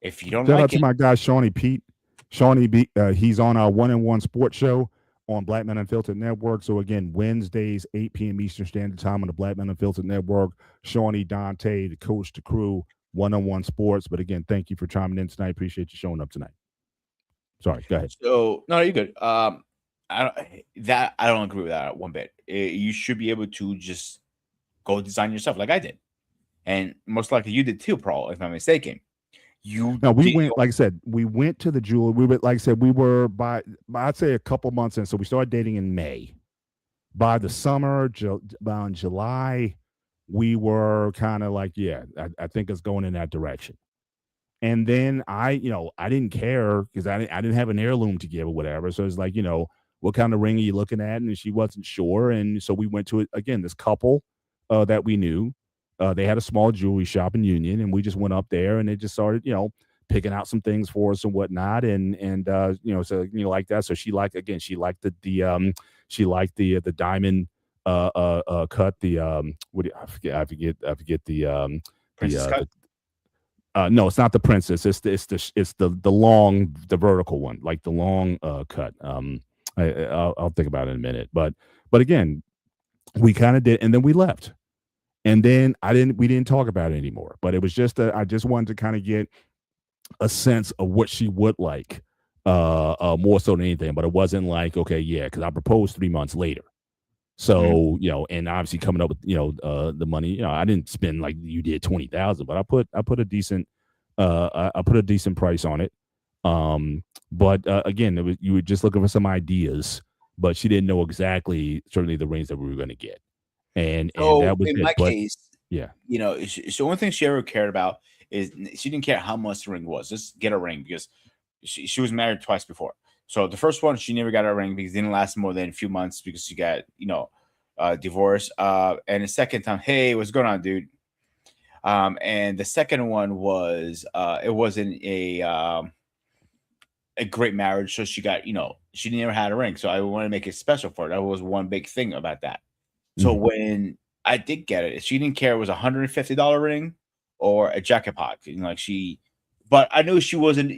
If you don't Shout like out to my guy Shawnee Pete. Shawnee he's on our 1-on-1 sports show on Black Men Unfiltered Network. So again, Wednesdays, 8 p.m. Eastern Standard Time on the Black Men Unfiltered Network. Shawnee, Dante, the coach, the crew, 1-on-1 sports. But again, thank you for chiming in tonight. Appreciate you showing up tonight. Sorry, go ahead. So no, you're good. I don't agree with that one bit. You should be able to just go design yourself like I did, and most likely you did too, Paul, if I'm mistaken. We went, like I said, we went to the jeweler. We were, like I said, we were by I'd say a couple months in. So we started dating in May. By the summer, around July, we were kind of like, yeah, I think it's going in that direction. And then I didn't care because I didn't have an heirloom to give or whatever. So it's like, what kind of ring are you looking at? And she wasn't sure. And so we went to it again, this couple that we knew. They had a small jewelry shop in Union, and we just went up there and they just started, picking out some things for us and whatnot. And so, like that. So she liked the diamond cut, I forget the Princess cut? No, it's not the princess. It's the long, the vertical one, like the long cut. I'll think about it in a minute. But again, we kind of did, and then we left, and then we didn't talk about it anymore. But it was just I just wanted to kind of get a sense of what she would like, more so than anything. But it wasn't like, okay, yeah, because I proposed 3 months later. So, and obviously coming up with, the money, I didn't spend like you did 20,000, but I put a decent, I put a decent price on it. But again, you were just looking for some ideas, but she didn't know exactly certainly the range that we were going to get. And So that was in it. my But case, yeah. the only thing she ever cared about is she didn't care how much the ring was. Just get a ring because she was married twice before. So the first one, she never got a ring because it didn't last more than a few months because she got, divorced. And the second time, hey, what's going on, dude? And the second one was it wasn't a great marriage, so she got, she never had a ring. So I want to make it special for her. That was one big thing about that. So when I did get it, she didn't care it was $150 ring or a jacket pocket. But I knew she wasn't.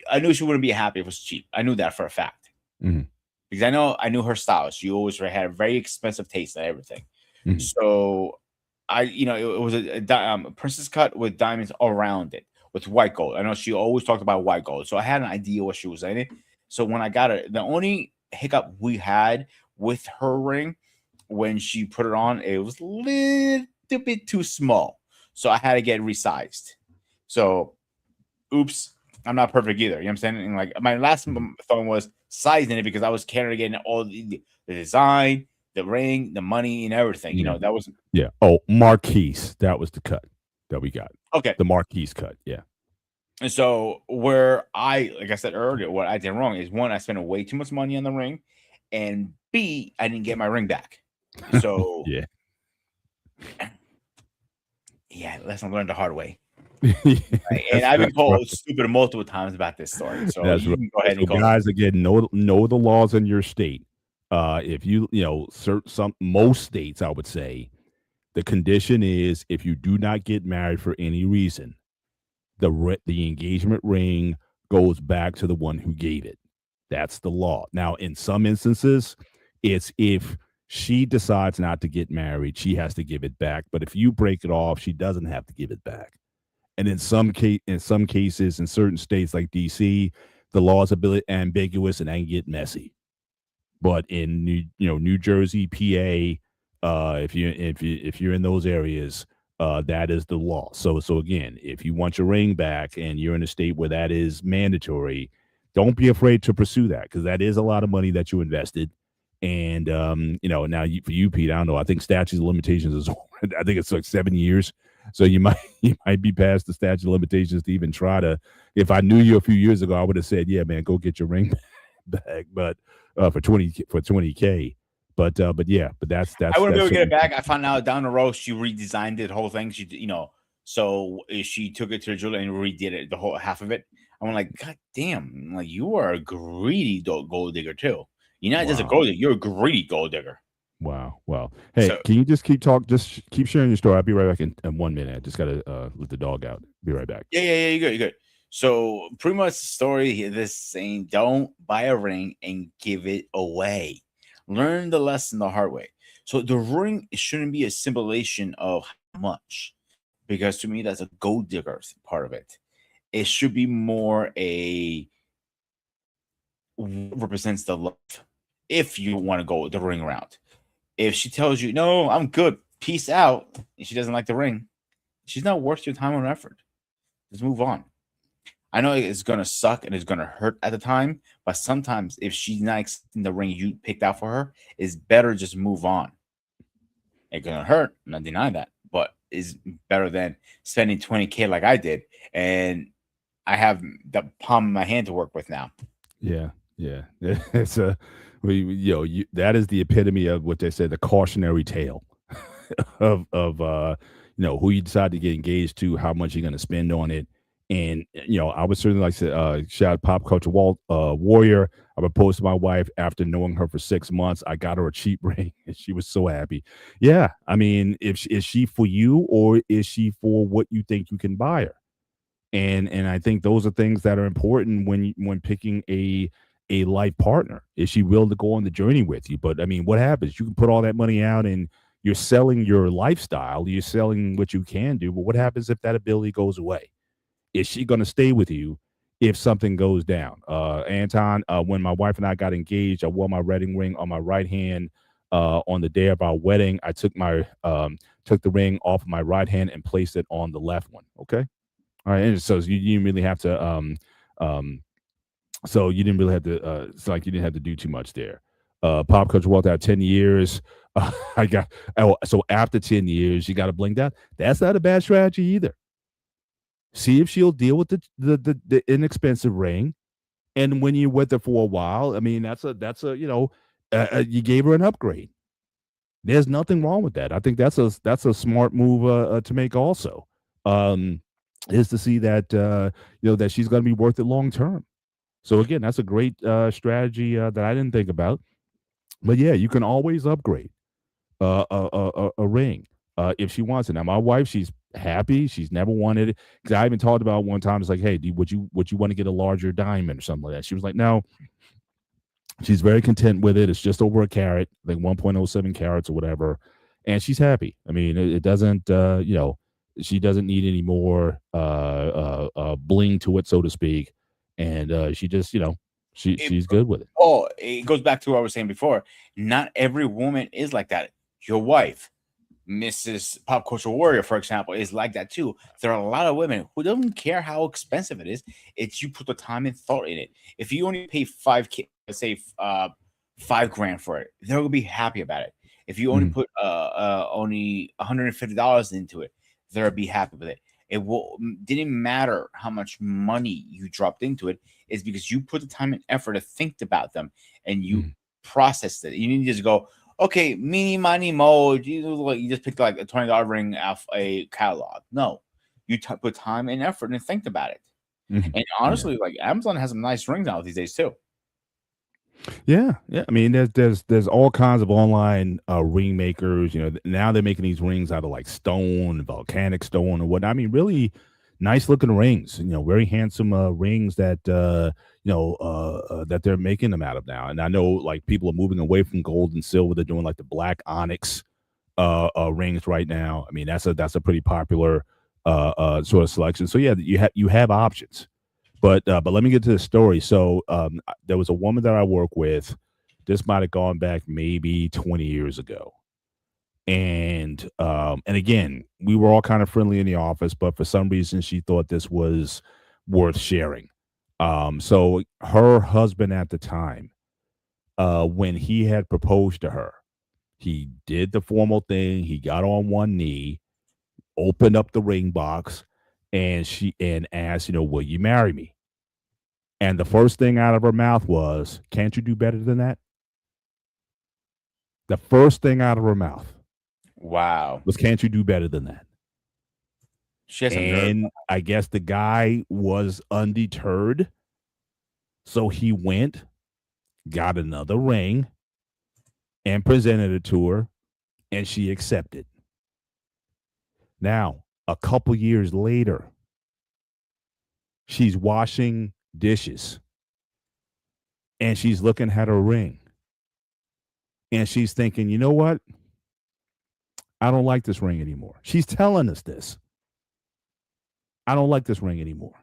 I knew she wouldn't be happy if it was cheap. I knew that for a fact because I knew her style. She always had a very expensive taste and everything. So it was a princess cut with diamonds around it with white gold. I know she always talked about white gold, so I had an idea what she was in it. So when I got it, the only hiccup we had with her ring when she put it on, it was a little bit too small, so I had to get resized. So, oops, I'm not perfect either. You know what I'm saying? And like my last thought was sizing it because I was carrying all the design, the ring, the money, and everything. That was Marquise. That was the cut that we got. okay. The Marquise cut. Yeah. And so where like I said earlier, what I did wrong is one, I spent way too much money on the ring, and B, I didn't get my ring back. So yeah, lesson learned the hard way. Right? And I've been called stupid multiple times about this story. So that's you right. can go ahead and So guys, again, know the laws in your state. If most states, I would say, the condition is if you do not get married for any reason, the engagement ring goes back to the one who gave it. That's the law. Now, in some instances, it's if she decides not to get married, she has to give it back. But if you break it off, she doesn't have to give it back. And in some cases, in certain states like DC, the law is a bit ambiguous and can get messy. But in New Jersey, PA, if you're in those areas, that is the law. So again, if you want your ring back and you're in a state where that is mandatory, don't be afraid to pursue that because that is a lot of money that you invested. And now for you, Pete, I don't know. I think statute of limitations is I think it's like 7 years. So you might be past the statute of limitations to even try to. If I knew you a few years ago, I would have said, yeah, man, go get your ring back. But for 20K. But that's I wouldn't be able to get it back. I found out down the road she redesigned it, the whole thing. So she took it to the jeweler and redid it, the whole half of it. I'm like, God damn, like you are a greedy gold digger too. You're not just a gold digger, you're a greedy gold digger. Wow. Hey, can you just keep sharing your story? I'll be right back in 1 minute. I just gotta let the dog out. Be right back. Yeah, you're good. So pretty much the story here, this saying, don't buy a ring and give it away. Learn the lesson the hard way. So the ring shouldn't be a symbolization of how much, because to me that's a gold digger part of it. It should be more represents the love. If you want to go the ring route, if she tells you no, I'm good, peace out, and she doesn't like the ring, she's not worth your time or effort. Just move on. I know it's gonna suck and it's gonna hurt at the time, but sometimes if she's not accepting the ring you picked out for her, it's better just move on. It's gonna hurt, I'm not denying that, but it's better than spending 20K like I did, and I have the palm of my hand to work with now. Yeah. It's that is the epitome of what they say, the cautionary tale of who you decide to get engaged to, how much you're going to spend on it. And I would certainly like to shout out Pop Culture Warrior. I proposed to my wife after knowing her for 6 months. I got her a cheap ring, and she was so happy. Yeah, I mean, is she for you or is she for what you think you can buy her? And I think those are things that are important when picking a life partner. Is she willing to go on the journey with you? But I mean, what happens? You can put all that money out and you're selling your lifestyle, you're selling what you can do, but what happens if that ability goes away? Is she going to stay with you if something goes down? Anton, when my wife and I got engaged, I wore my wedding ring on my right hand. On the day of our wedding, I took the ring off of my right hand and placed it on the left one. Okay, all right. And so you didn't really have to. Um, so you didn't really have to. It's like you didn't have to do too much there. Pop culture walked out 10 years. I got. So after 10 years, you got to blink that. That's not a bad strategy either. See if she'll deal with the inexpensive ring, and when you're with her for a while, I mean, that's a you gave her an upgrade. There's nothing wrong with that. I think that's a smart move to make also. Um, is to see that that she's going to be worth it long term. So again, that's a great strategy that I didn't think about. But yeah, you can always upgrade a ring if she wants it. Now, my wife, she's happy. She's never wanted it because I even talked about one time. It's like, hey, would you want to get a larger diamond or something like that? She was like, no. She's very content with it. It's just over a carat, like 1.07 carats or whatever, and she's happy. I mean, it doesn't, she doesn't need any more bling to it, so to speak, and she just, she's good with it. Oh, it goes back to what I was saying before. Not every woman is like that. Your wife, Mrs. Pop Culture Warrior, for example, is like that too. There are a lot of women who don't care how expensive it is. It's you put the time and thought in it. If you only pay 5K, let's say 5 grand for it, they're gonna be happy about it. If you only Mhm. put only $150 into it, they'll be happy with it. It will didn't matter how much money you dropped into it, is because you put the time and effort to think about them and you Mhm. processed it. You didn't just go, okay, meeny, miny, mo. You just picked like a $20 ring off a catalog. No, you put time and effort and think about it. Mhm. And Yeah. honestly, like Amazon has some nice rings out these days too. Yeah, yeah. I mean, there's all kinds of online ring makers. Now they're making these rings out of like stone, volcanic stone, or what. I mean, really nice looking rings. Very handsome rings that they're making them out of now. And I know like people are moving away from gold and silver. They're doing like the black onyx rings right now. I mean, that's a pretty popular sort of selection. So yeah, you have options. But let me get to the story. So there was a woman that I work with. This might have gone back maybe 20 years ago. And again, we were all kind of friendly in the office, but for some reason she thought this was worth sharing. So her husband at the time, when he had proposed to her, he did the formal thing. He got on one knee, opened up the ring box, and asked, will you marry me? And the first thing out of her mouth was, "Can't you do better than that?" The first thing out of her mouth Wow, was, "Can't you do better than that?" she has some nerve. And I guess the guy was undeterred. So he went, got another ring, and presented it to her, and she accepted. Now, a couple years later, she's washing dishes and she's looking at her ring and she's thinking, you know what? I don't like this ring anymore. She's telling us this. I don't like this ring anymore.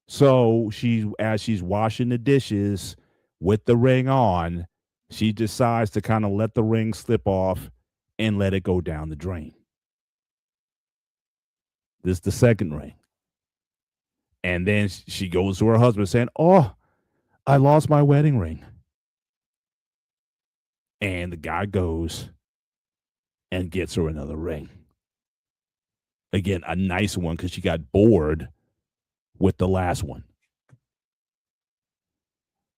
So as she's washing the dishes with the ring on, she decides to kind of let the ring slip off and let it go down the drain. This is the second ring. And then she goes to her husband saying, "Oh, I lost my wedding ring." And the guy goes and gets her another ring. Again, a nice one because she got bored with the last one.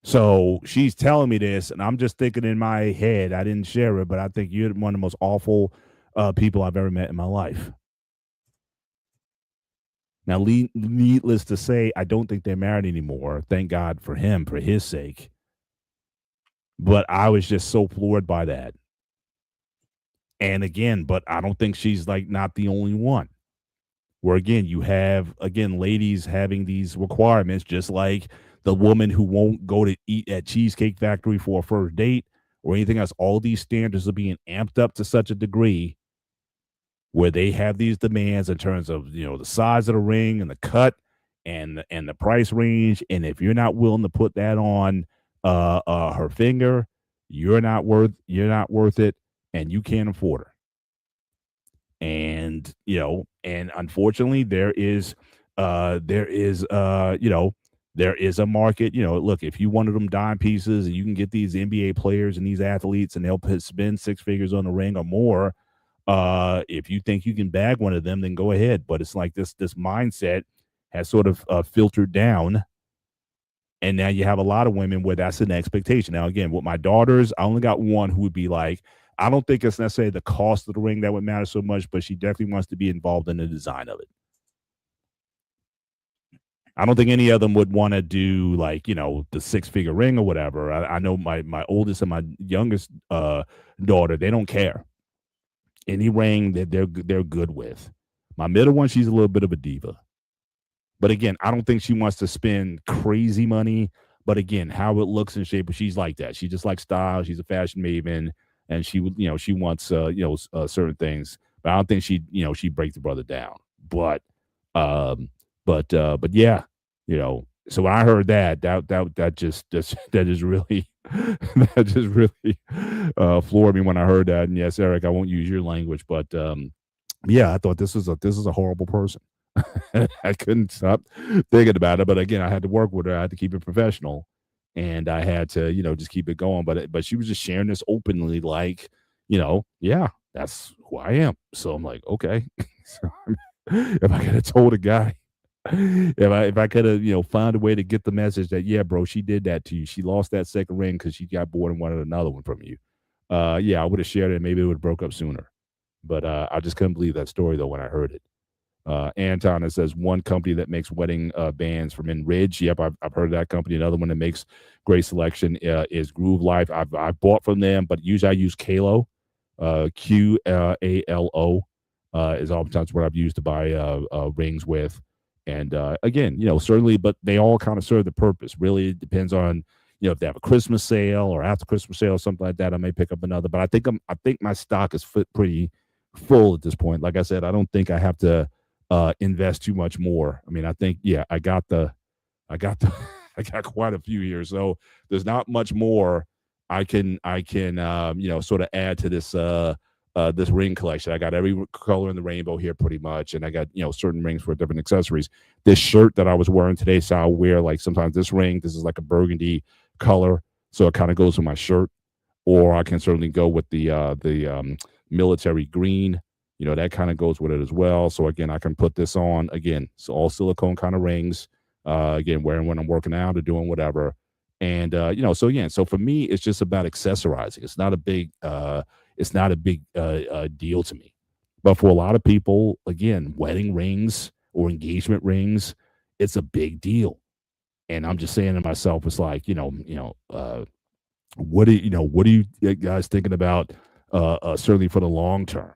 So she's telling me this, and I'm just thinking in my head, I didn't share it, but I think you're one of the most awful people I've ever met in my life. Now, needless to say, I don't think they're married anymore. Thank God for him, for his sake. But I was just so floored by that. And again, but I don't think she's like not the only one. where again you have ladies having these requirements, just like the woman who won't go to eat at Cheesecake Factory for a first date or anything else. All these standards are being amped up to such a degree where they have these demands in terms of the size of the ring and the cut and the price range. And if you're not willing to put that on her finger, you're not worth it, and you can't afford her. And unfortunately there is a market. Look, if you wanted them dime pieces and you can get these NBA players and these athletes and they'll spend six figures on the ring or more, if you think you can bag one of them, then go ahead. But it's like this mindset has sort of filtered down, and now you have a lot of women where that's an expectation. Now, again, with my daughters, I only got one who would be like, I don't think it's necessarily the cost of the ring that would matter so much, but she definitely wants to be involved in the design of it. I don't think any of them would want to do like, the six-figure ring or whatever. I know my oldest and my youngest daughter, they don't care. Any ring that they're good with. My middle one, she's a little bit of a diva. But again, I don't think she wants to spend crazy money. But again, how it looks and shape, she's like that. She just likes style. She's a fashion maven, and she would, she wants, certain things. But I don't think she'd break the brother down. But yeah, So when I heard that just really that just really floored me when I heard that. And yes, Eric, I won't use your language, but yeah, I thought this is a horrible person. I couldn't stop thinking about it, but again, I had to work with her. I had to keep it professional, and I had to, just keep it going. But she was just sharing this openly, like, yeah, that's who I am. So I'm like, okay, so if I could have told a guy, if I could have, found a way to get the message that, yeah, bro, she did that to you. She lost that second ring because she got bored and wanted another one from you. Yeah, I would have shared it. Maybe it would have broke up sooner. But I just couldn't believe that story though when I heard it. Anton, it says one company that makes wedding bands from In Ridge. Yep, I've heard of that company. Another one that makes great selection is Groove Life. I've bought from them, but usually I use Kalo, Qalo, is oftentimes what I've used to buy rings with. And again, certainly, but they all kind of serve the purpose. Really, it depends on if they have a Christmas sale or after Christmas sale or something like that. I may pick up another, but I think my stock is pretty full at this point. Like I said, I don't think I have to invest too much more. I mean, I think, yeah, I got I got quite a few here. So there's not much more I can sort of add to this ring collection. I got every color in the rainbow here pretty much. And I got, certain rings for different accessories. This shirt that I was wearing today, so I'll wear like sometimes this is like a burgundy color. So it kind of goes with my shirt. Or I can certainly go with the military green. That kind of goes with it as well. So again, I can put this on again. So all silicone kind of rings. Again, wearing when I'm working out or doing whatever. And so for me, it's just about accessorizing. It's not a big deal to me. But for a lot of people, again, wedding rings or engagement rings, it's a big deal. And I'm just saying to myself, it's like, what do you guys thinking about certainly for the long term?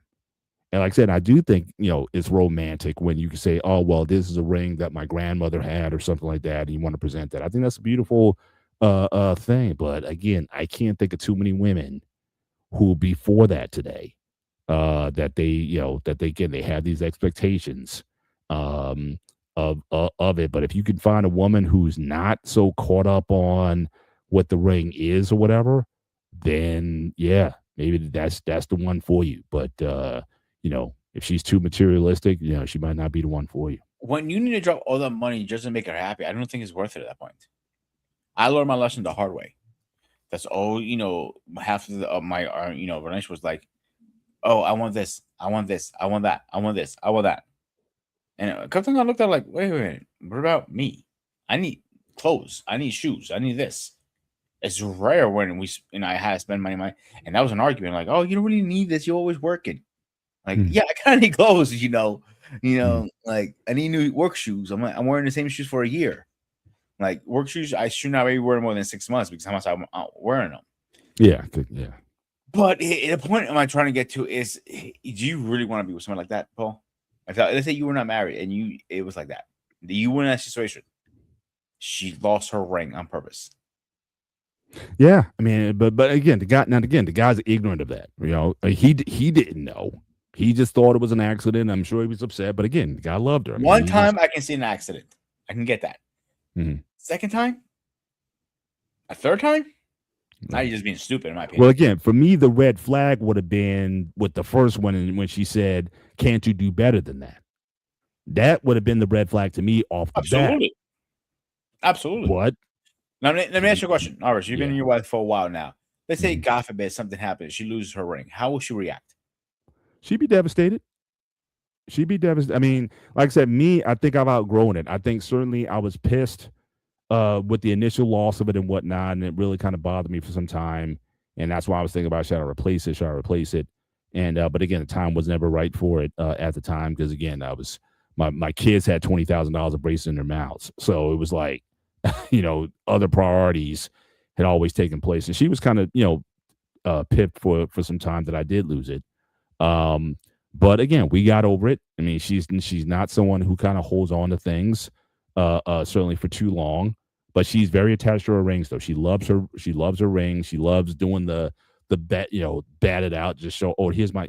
And like I said, I do think, it's romantic when you can say, oh, well, this is a ring that my grandmother had or something like that. And you want to present that. I think that's a beautiful thing. But again, I can't think of too many women who before that today, that they have these expectations of it. But if you can find a woman who's not so caught up on what the ring is or whatever, then yeah, maybe that's the one for you. But if she's too materialistic, she might not be the one for you. When you need to drop all that money just to make her happy, I don't think it's worth it at that point. I learned my lesson the hard way. That's all, half of my, relationship was like, oh, I want this, I want this, I want that, I want this, I want that. And a couple times I looked at like, wait, what about me? I need clothes, I need shoes, I need this. It's rare when I had to spend money, and that was an argument. Like, oh, you don't really need this. You're always working. Like, yeah, I kind of need clothes, like I need new work shoes. I'm wearing the same shoes for a year. Like work shoes, I should not be wearing more than 6 months because how much I'm wearing them. Yeah. But the point am I trying to get to is, do you really want to be with someone like that, Paul? I thought, let's say you were not married and it was like that. You were in that situation. She lost her ring on purpose. Yeah, I mean, but again, the guy's ignorant of that. You know, he didn't know. He just thought it was an accident. I'm sure he was upset, but again, the guy loved her. I mean, One time I can see an accident. I can get that. Mhm. Second time? A third time? Now you're just being stupid, in my opinion. Well, again, for me, the red flag would have been with the first one, and when she said, "Can't you do better than that?" That would have been the red flag to me off the bat. Absolutely. What? Now, let me ask you a question. All right, so you've been Yeah. in your wife for a while now. Let's say, Mhm. God forbid, something happens. She loses her ring. How will she react? She'd be devastated. She'd be devastated. I mean, like I said, me, I think I've outgrown it. I think certainly I was pissed with the initial loss of it and whatnot, and it really kind of bothered me for some time. And that's why I was thinking about should I replace it? Should I replace it? And but again, the time was never right for it at the time because again, I was my kids had $20,000 of braces in their mouths, so it was like other priorities had always taken place, and she was kind of pipped for some time that I did lose it. Um, but again, we got over it. I mean, she's not someone who kind of holds on to things, certainly for too long. But she's very attached to her rings, though. She loves her ring. She loves doing the bet, bat it out, just show. Oh, here's my.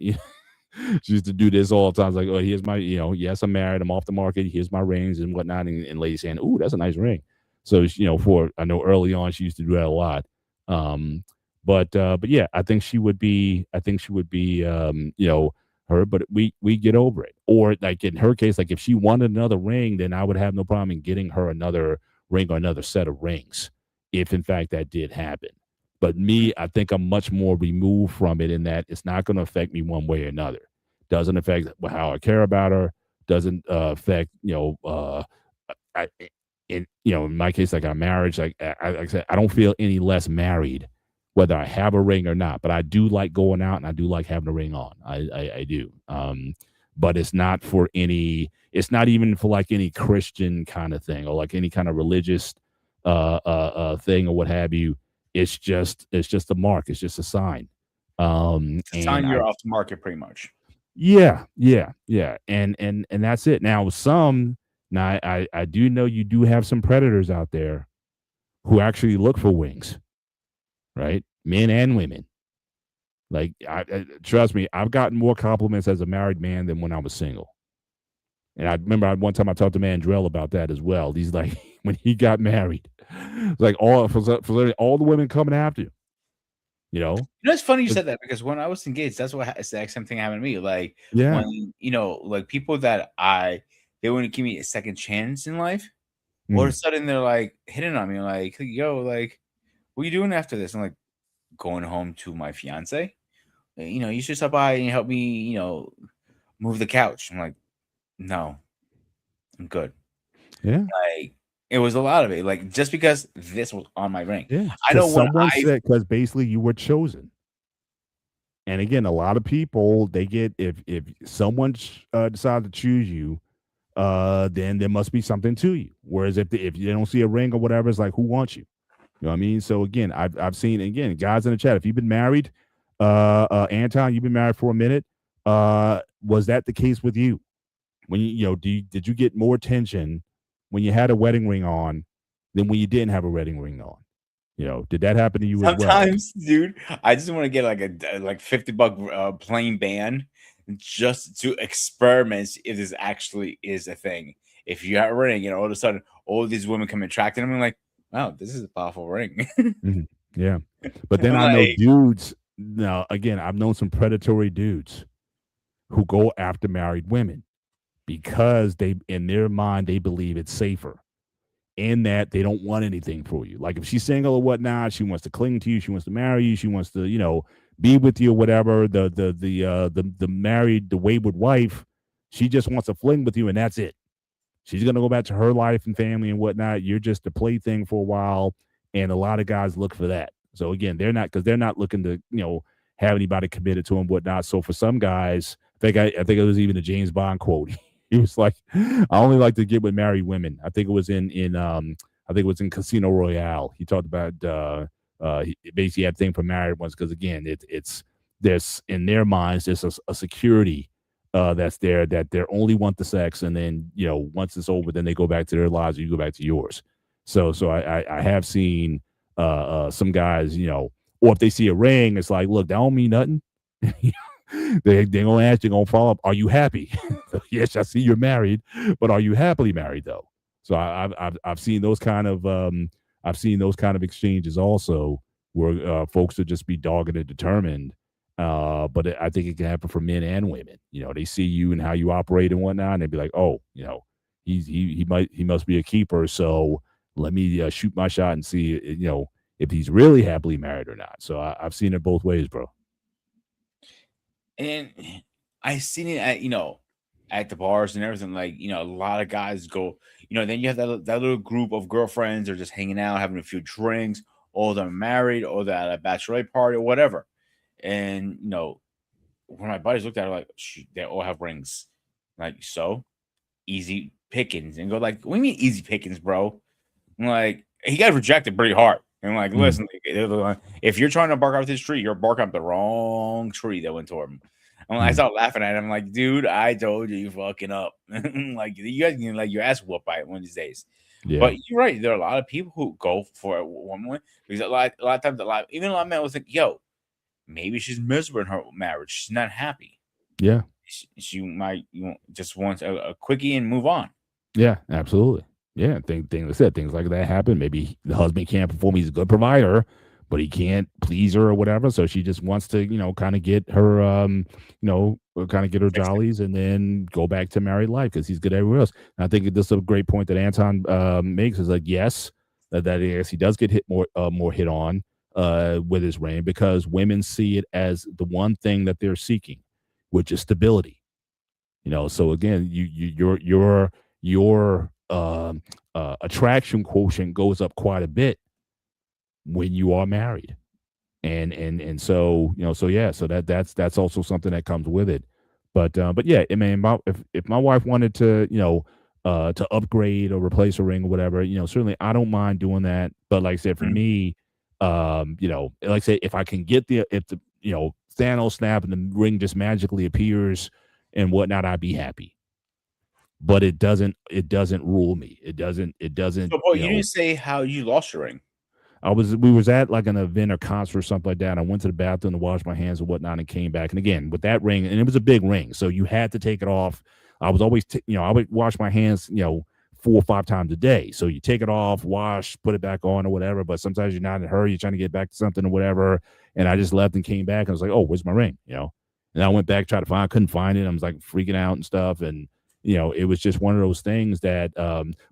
She used to do this all the time. It's like, oh, here's my, yes, I'm married. I'm off the market. Here's my rings and whatnot. And ladies saying, oh, that's a nice ring. So, for I know early on she used to do that a lot. But yeah, I think she would be her, but we get over it. Or like in her case, like if she wanted another ring, then I would have no problem in getting her another ring or another set of rings, if in fact that did happen. But me, I think I'm much more removed from it in that it's not going to affect me one way or another. Doesn't affect how I care about her. Doesn't affect I, in my case, like our marriage, like I said, I don't feel any less married whether I have a ring or not. But I do like going out and I do like having a ring on. I do. But it's not for any. It's not even for like any Christian kind of thing or like any kind of religious thing or what have you. It's just a mark. It's just a sign. It's a sign you're off the market, pretty much. Yeah. And that's it. Now I do know you do have some predators out there who actually look for wings, right? Men and women. Like I trust me, I've gotten more compliments as a married man than when I was single. And I remember one time I talked to Mandrell about that as well. He's like, when he got married, it's like all the women coming after you. It's funny you said that because when I was engaged, that's what it's the exact same thing happened to me. Like when like people that they wouldn't give me a second chance in life, all of a sudden they're like hitting on me, like, yo, like, what are you doing after this? I'm like, going home to my fiance. You should stop by and help me, move the couch. I'm like, no, I'm good. Yeah. Like, it was a lot of it. Like, just because this was on my ring. Yeah. I know someone said because basically you were chosen. And again, a lot of people they get if someone decides to choose you, then there must be something to you. Whereas if they don't see a ring or whatever, it's like who wants you? You know what I mean? So again, I've seen again guys in the chat. If you've been married, Anton, you've been married for a minute. Was that the case with you? When did you get more attention when you had a wedding ring on than when you didn't have a wedding ring on? Did that happen to you as well? Sometimes, dude, I just want to get like a $50 plain band just to experiment if this actually is a thing. If you have a ring, all of a sudden all these women come attracted, and I'm like, wow, this is a powerful ring. Yeah, but then I know dudes. Now, again, I've known some predatory dudes who go after married women because in their mind, they believe it's safer. In that they don't want anything for you. Like if she's single or whatnot, she wants to cling to you, she wants to marry you, she wants to, be with you or whatever. The married, the wayward wife, she just wants to fling with you and that's it. She's gonna go back to her life and family and whatnot. You're just a plaything for a while, and a lot of guys look for that. So again, they're not looking to have anybody committed to them, whatnot. So for some guys, I think it was even a James Bond quote. He was like, I only like to get with married women. I think it was in Casino Royale. He talked about he basically had a thing for married ones because again, there's in their minds there's a security that's there, that they only want the sex, and then once it's over, then they go back to their lives, or you go back to yours. So I have seen some guys, or if they see a ring, it's like, look, that don't mean nothing. They gonna ask, you, gonna follow up, are you happy? Yes, I see you're married, but are you happily married though? So I've seen those kind of exchanges also, where folks will just be dogged and determined. But I think it can happen for men and women. They see you and how you operate and whatnot, and they'd be like, oh, he must be a keeper. So let me shoot my shot and see, if he's really happily married or not. So I've seen it both ways, bro. And I seen it at the bars and everything. Like, a lot of guys go, then you have that little group of girlfriends are just hanging out, having a few drinks, or they're married, or they're at a bachelorette party or whatever. And when my buddies looked at it, like, they all have rings. Like, so easy pickings. And go like, what do you mean easy pickings, bro? I'm like, he got rejected pretty hard. And I'm like, listen, if you're trying to bark up this tree, you're barking up the wrong tree that went toward him. I started laughing at him. I'm like, dude, I told you fucking up. Like, you guys can like your ass whooped by it one of these days. Yeah. But you're right. There are a lot of people who go for one woman, because a lot of times, even a lot of men was like, yo, maybe she's miserable in her marriage. She's not happy. Yeah. She might just want a quickie and move on. Yeah, absolutely. Yeah, things like that happen. Maybe the husband can't perform; he's a good provider, but he can't please her or whatever. So she just wants to, kind of get her, kind of get her jollies, and then go back to married life because he's good everywhere else. And I think this is a great point that Anton makes. Is like, yes, that yes, he does get more hit on with his reign, because women see it as the one thing that they're seeking, which is stability. So again, your attraction quotient goes up quite a bit when you are married, and so so that's also something that comes with it. But yeah, I mean, if my wife wanted to to upgrade or replace a ring or whatever, certainly I don't mind doing that. But like I said, for me, like I said, if I can get if the Thanos snap and the ring just magically appears and whatnot, I'd be happy. But it doesn't rule me. It doesn't. So, Paul, you didn't say how you lost your ring. We was at like an event or concert or something like that. I went to the bathroom to wash my hands and whatnot, and came back. And again, with that ring, and it was a big ring, so you had to take it off. I was always, I would wash my hands, 4 or 5 times a day. So you take it off, wash, put it back on or whatever. But sometimes you're not in a hurry, you're trying to get back to something or whatever. And I just left and came back, and I was like, oh, where's my ring? And I went back, tried to find, I couldn't find it. I was like freaking out and stuff. And it was just one of those things that,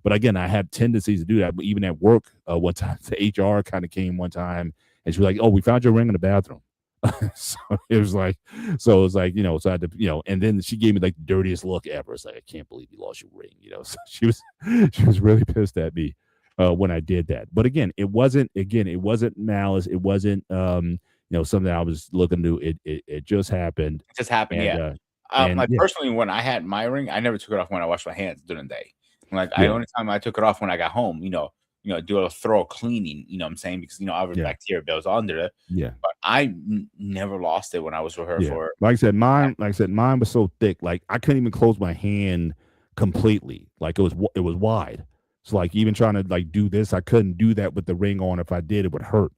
but again, I have tendencies to do that. But even at work, one time, the HR kind of came one time, and she was like, "Oh, we found your ring in the bathroom." So it was like, so I had to, and then she gave me like the dirtiest look ever. It's like, I can't believe you lost your ring, So she was really pissed at me when I did that. But again, it wasn't malice. It wasn't, something I was looking to do. It just happened. It just happened, yeah. Personally, when I had my ring, I never took it off when I washed my hands during the day. Like, the only time I took it off when I got home, do a thorough cleaning, what I'm saying? Because, other bacteria builds under it. Yeah. But I never lost it when I was with her for. Like I said, mine was so thick, like I couldn't even close my hand completely. Like it was wide. So like even trying to like do this, I couldn't do that with the ring on. If I did, it would hurt.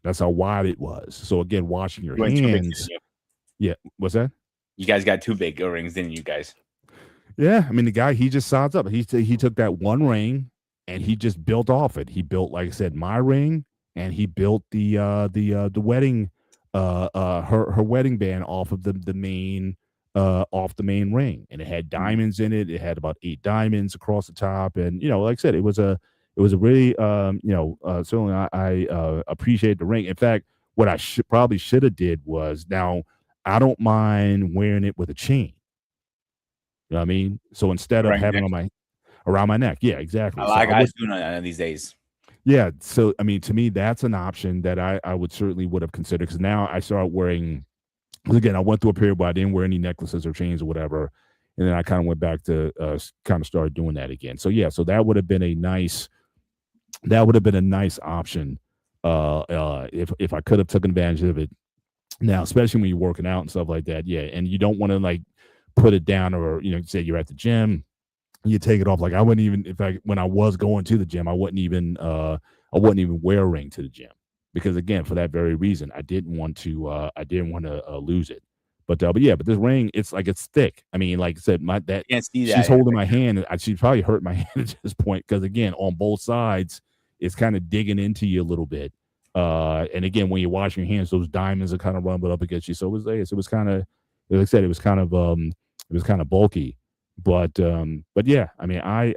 That's how wide it was. So again, washing your hands. Yeah. What's that? You guys got 2 big earrings, didn't you guys? Yeah, I mean, the guy, he just sides up. He took that one ring and he just built off it. He built, like I said, my ring, and he built the wedding her wedding band off of the main ring, and it had diamonds in it. It had about 8 diamonds across the top, and like I said, it was a really certainly I appreciate the ring. In fact, what I probably should have did was, now I don't mind wearing it with a chain. You know what I mean? So instead of having around my neck. Yeah, exactly. A lot of guys do that these days. Yeah. So, I mean, to me, that's an option that I would certainly would have considered, because now I started wearing, again, I went through a period where I didn't wear any necklaces or chains or whatever. And then I kind of went back to kind of started doing that again. So, yeah, so that would have been a nice option if I could have taken advantage of it. Now, especially when you're working out and stuff like that. Yeah. And you don't want to like put it down, or say you're at the gym, you take it off. Like I wouldn't even, in fact, when I was going to the gym, I wouldn't even wear a ring to the gym, because again, for that very reason, I didn't want to lose it. But this ring, it's like, it's thick. I mean, like I said, You can't see she's that in a holding my picture. hand. She's probably hurt my hand at this point, because again, on both sides, it's kind of digging into you a little bit. And again, when you're washing your hands, those diamonds are kind of rumbling up against you. So it was kind of, like I said, it was kind of bulky. But yeah, I mean, I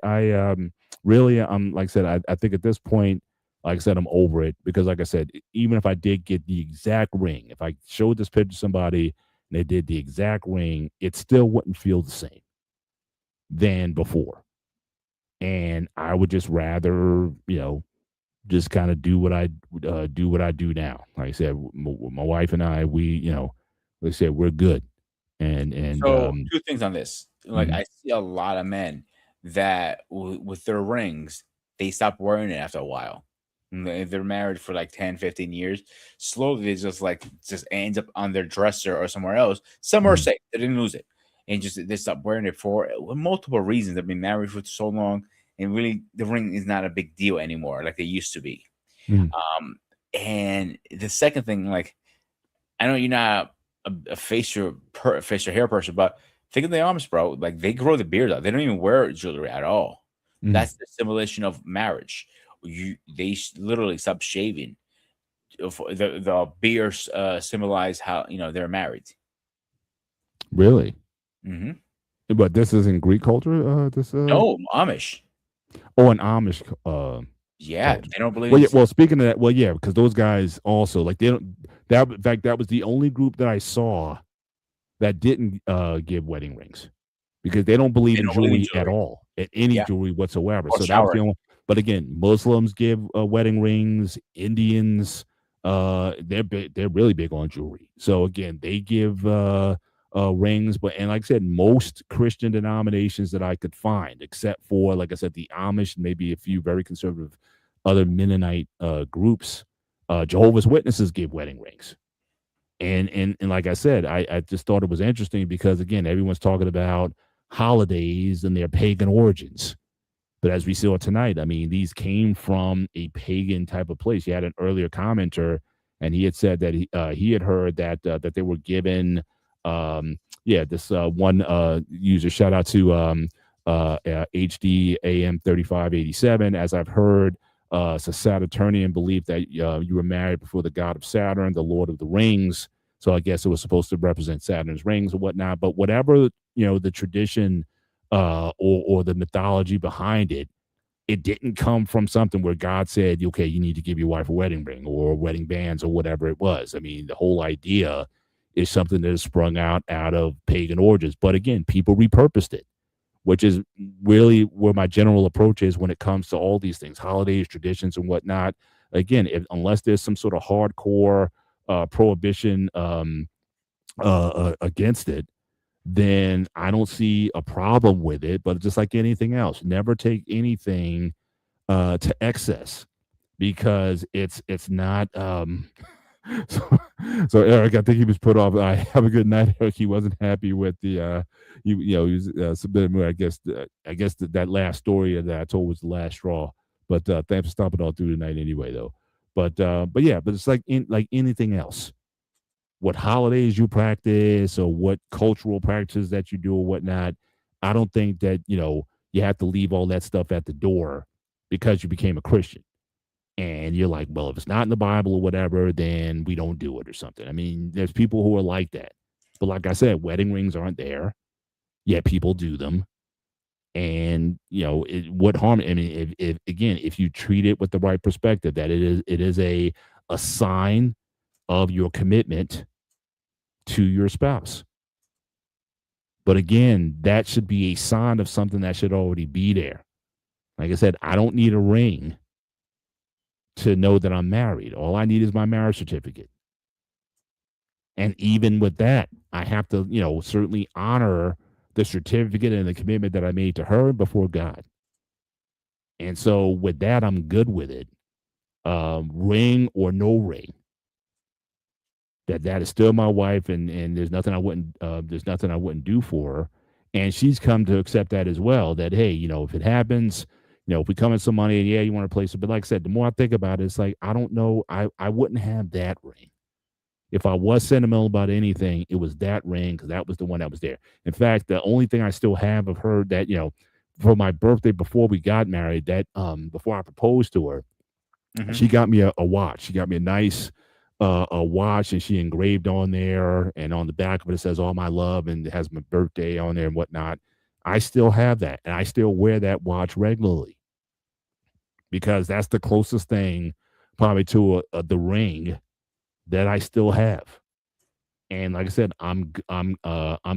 really, like I said, I think at this point, like I said, I'm over it, because like I said, even if I did get the exact ring, if I showed this picture to somebody and they did the exact ring, it still wouldn't feel the same than before. And I would just rather, just kind of do what I do now. Like I said, my wife and I, like I said, we're good. And So, two things on this. Like, mhm, I see a lot of men that with their rings, they stop wearing it after a while. And they're married for like 10, 15 years. Slowly, they just ends up on their dresser or somewhere else. Some are mhm, safe; they didn't lose it, and just they stop wearing it for multiple reasons. They've been married for so long, and really, the ring is not a big deal anymore, like they used to be. mhm. And the second thing, like, I know you're not a facial hair person, but think of the Amish, bro. Like, they grow the beard out. They don't even wear jewelry at all. Mhm. That's the symbolism of marriage. They literally stop shaving. The beards symbolize how they're married. Really? Hmm. But this is in Greek culture. This No, Amish. an Amish Yeah, culture. they don't believe Well, in. yeah. Well, speaking of that, well, yeah, because those guys also, like, they don't. That, in fact, that was the only group that I saw that didn't give wedding rings, because they don't believe They in don't believe in jewelry at jewelry. all, at any Yeah, jewelry whatsoever. or So that was the showering. only. But again, Muslims give wedding rings. Indians, they're really big on jewelry. So again, they give rings. But, and like I said, most Christian denominations that I could find, except for, like I said, the Amish, maybe a few very conservative other Mennonite groups, Jehovah's Witnesses give wedding rings. And like I said, I just thought it was interesting, because again, everyone's talking about holidays and their pagan origins. But as we saw tonight, I mean, these came from a pagan type of place. You had an earlier commenter, and he had said that he had heard that they were given, this one user, shout out to HDAM 3587, as I've heard. It's a Saturnian belief that you were married before the god of Saturn, the Lord of the Rings. So I guess it was supposed to represent Saturn's rings or whatnot. But whatever, the tradition or the mythology behind it, it didn't come from something where God said, okay, you need to give your wife a wedding ring or wedding bands or whatever it was. I mean, the whole idea is something that has sprung out of pagan origins. But again, people repurposed it, which is really where my general approach is when it comes to all these things, holidays, traditions, and whatnot. Again, unless there's some sort of hardcore prohibition against it, then I don't see a problem with it. But just like anything else, never take anything to excess, because it's not. So, so Eric, I think he was put off. I have a good night, Eric. He wasn't happy with the he was submitted. I guess that last story that I told was the last straw. But thanks for stopping all through tonight anyway, though. But yeah, but it's like anything else, what holidays you practice or what cultural practices that you do or whatnot. I don't think that, you have to leave all that stuff at the door because you became a Christian. And you're like, well, if it's not in the Bible or whatever, then we don't do it or something. I mean, there's people who are like that. But like I said, wedding rings aren't there, yet people do them. And what harm? I mean, if again, if you treat it with the right perspective, that it is a sign of your commitment to your spouse. But again, that should be a sign of something that should already be there. Like I said, I don't need a ring to know that I'm married. All I need is my marriage certificate. And even with that, I have to, certainly honor the certificate and the commitment that I made to her before God. And so with that, I'm good with it. Ring or no ring. that is still my wife, and there's nothing I wouldn't do for her. And she's come to accept that as well. That hey, if it happens, if we come in some money and yeah, you want to play some, but like I said, the more I think about it, it's like I don't know, I wouldn't have that ring. If I was sentimental about anything, it was that ring because that was the one that was there. In fact, the only thing I still have of her that for my birthday before we got married, that before I proposed to her, she got me a watch. She got me a nice a watch, and she engraved on there, and on the back of it, it says "All My Love," and it has my birthday on there and whatnot. I still have that, and I still wear that watch regularly because that's the closest thing, probably to the ring that I still have. And like I said, I'm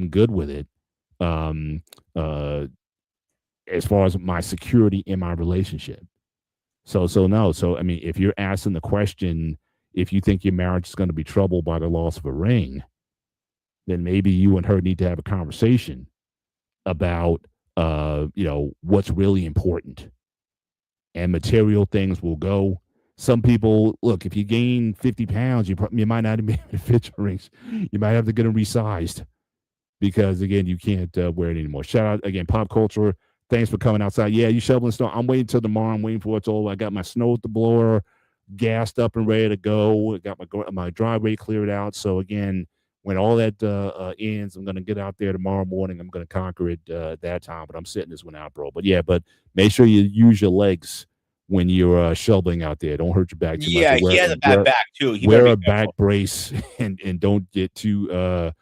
good with it. Um, uh, as far as my security in my relationship. So no. So I mean, if you're asking the question, if you think your marriage is going to be troubled by the loss of a ring, then maybe you and her need to have a conversation about what's really important. And material things will go. Some people look, if you gain 50 pounds, you might not be able to fit your rings. You might have to get them resized because again, you can't wear it anymore. Shout out again, pop culture. Thanks for coming outside. Yeah, you shoveling snow. I'm waiting till tomorrow. I'm waiting for it's all. I got my snow at the blower, gassed up and ready to go. I got my driveway cleared out. So again, when all that ends, I'm gonna get out there tomorrow morning. I'm gonna conquer it that time. But I'm sitting this one out, bro. But yeah, but make sure you use your legs when you're shoveling out there. Don't hurt your back too much. Yeah, he has a bad back too. He better Wear be a back careful. brace and don't get too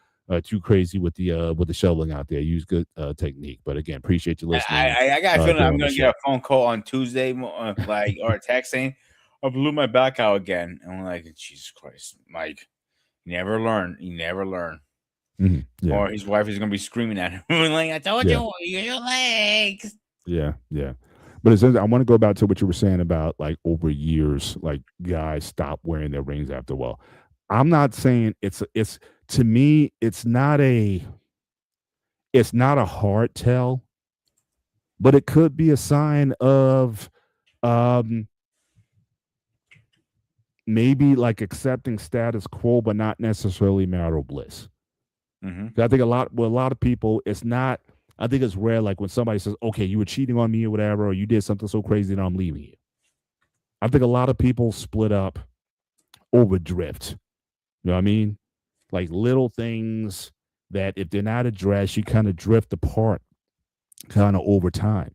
crazy with the shoveling out there. Use good technique. But again, appreciate you listening. I got a feeling I'm during the gonna get a phone call on Tuesday, like or a text saying, "I blew my back out again," and I'm like, "Jesus Christ, Mike, you never learn. You never learn." Yeah. Or his wife is gonna be screaming at him, like, "I told Yeah. you, use your legs." Yeah, yeah. But it's, I want to go back to what you were saying about like over years, like guys stop wearing their rings after a while. I'm not saying it's to me, it's not a hard tell, but it could be a sign of um maybe like accepting status quo, but not necessarily marital bliss. I think a lot of people, it's not. I think it's rare, like when somebody says, "Okay, you were cheating on me or whatever, or you did something so crazy that I'm leaving you." I think a lot of people split up over drift. You know what I mean? Like little things that if they're not addressed, you kind of drift apart, kind of over time,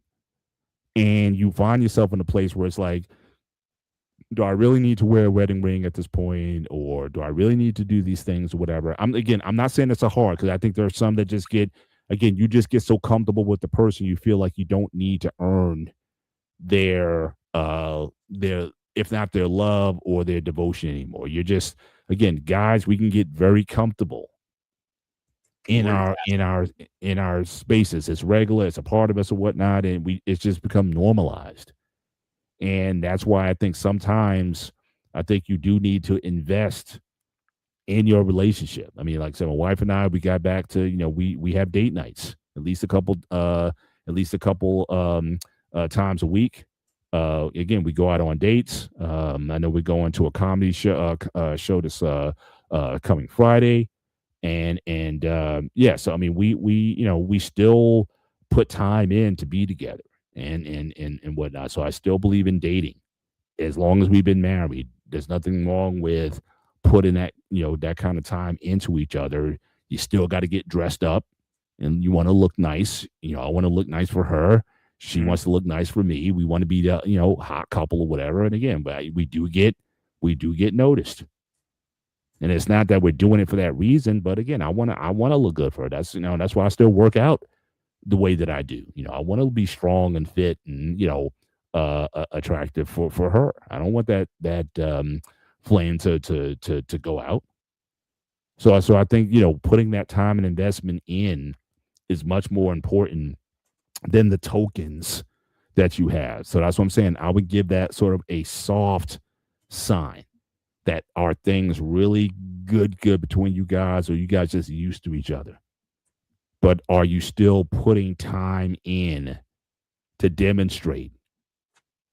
and you find yourself in a place where it's like, do I really need to wear a wedding ring at this point, or do I really need to do these things or whatever? I'm not saying it's a hard because I think there are some that just get again, you just get so comfortable with the person you feel like you don't need to earn their if not their love or their devotion anymore. You're just again, guys, we can get very comfortable in our spaces. It's regular, it's a part of us or whatnot, and it's just become normalized. And that's why I think sometimes I think you do need to invest in your relationship. I mean, like I said, my wife and I, we got back to, we have date nights, at least a couple times a week. Again, we go out on dates. I know we're going to a comedy show this coming Friday. And so I mean, we still put time in to be together and whatnot. So I still believe in dating as long as we've been married. There's nothing wrong with putting that kind of time into each other. You still got to get dressed up, and you want to look nice. I want to look nice for her. She wants to look nice for me. We want to be the hot couple or whatever. And again, but we do get noticed. And it's not that we're doing it for that reason, but again, I want to look good for her. That's why I still work out the way that I do. I want to be strong and fit and attractive for her. I don't want that flame to go out. So I think putting that time and investment in is much more important than the tokens that you have. So that's what I'm saying. I would give that sort of a soft sign that are things really good between you guys, or you guys just used to each other. But are you still putting time in to demonstrate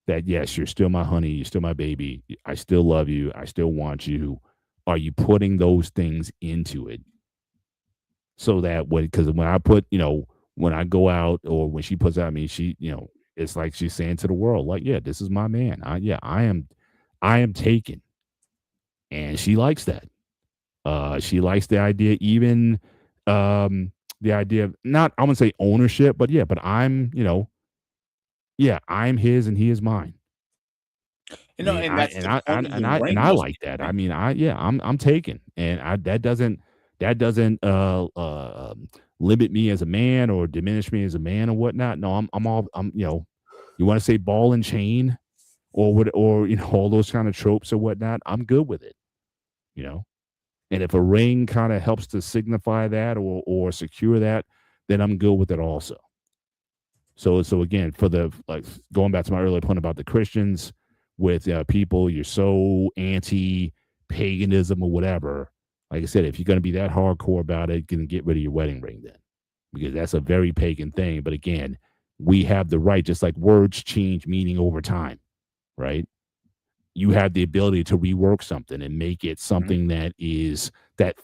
that, yes, you're still my honey, you're still my baby, I still love you, I still want you, are you putting those things into it so that because when I put, when I go out or when she puts out, I mean, she, it's like she's saying to the world, like, yeah, this is my man. I am taken. And she likes that. She likes the idea, even the idea of not, I wouldn't say ownership, but yeah, but I'm, I'm his and he is mine. I mean, and that's the point you bring I most like people. that. I mean, I'm taken, and that doesn't limit me as a man or diminish me as a man or whatnot. No, I'm you want to say ball and chain or what, or all those kind of tropes or whatnot. I'm good with it, and if a ring kind of helps to signify that or secure that, then I'm good with it also. So again, for the going back to my earlier point about the Christians with people, you're so anti paganism or whatever. Like I said, if you're going to be that hardcore about it, you can get rid of your wedding ring then, because that's a very pagan thing. But again, we have the right, just like words change meaning over time, right? You have the ability to rework something and make it something that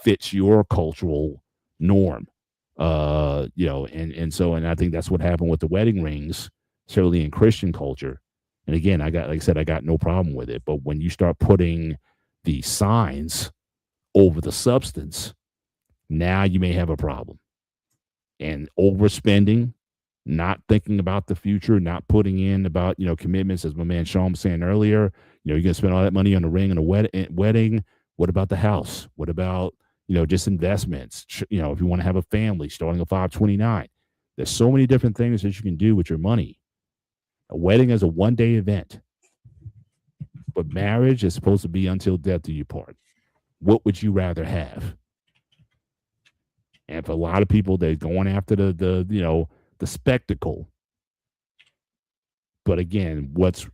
fits your cultural norm. And I think that's what happened with the wedding rings, certainly in Christian culture. And again, like I said, I got no problem with it. But when you start putting the signs over the substance, now you may have a problem. And overspending, not thinking about the future, not putting in about, commitments, as my man Sean was saying earlier. You're going to spend all that money on a ring and a wedding. What about the house? What about, just investments? If you want to have a family, starting a 529. There's so many different things that you can do with your money. A wedding is a one-day event, but marriage is supposed to be until death do you part. What would you rather have? And for a lot of people, they're going after the spectacle. But again, what's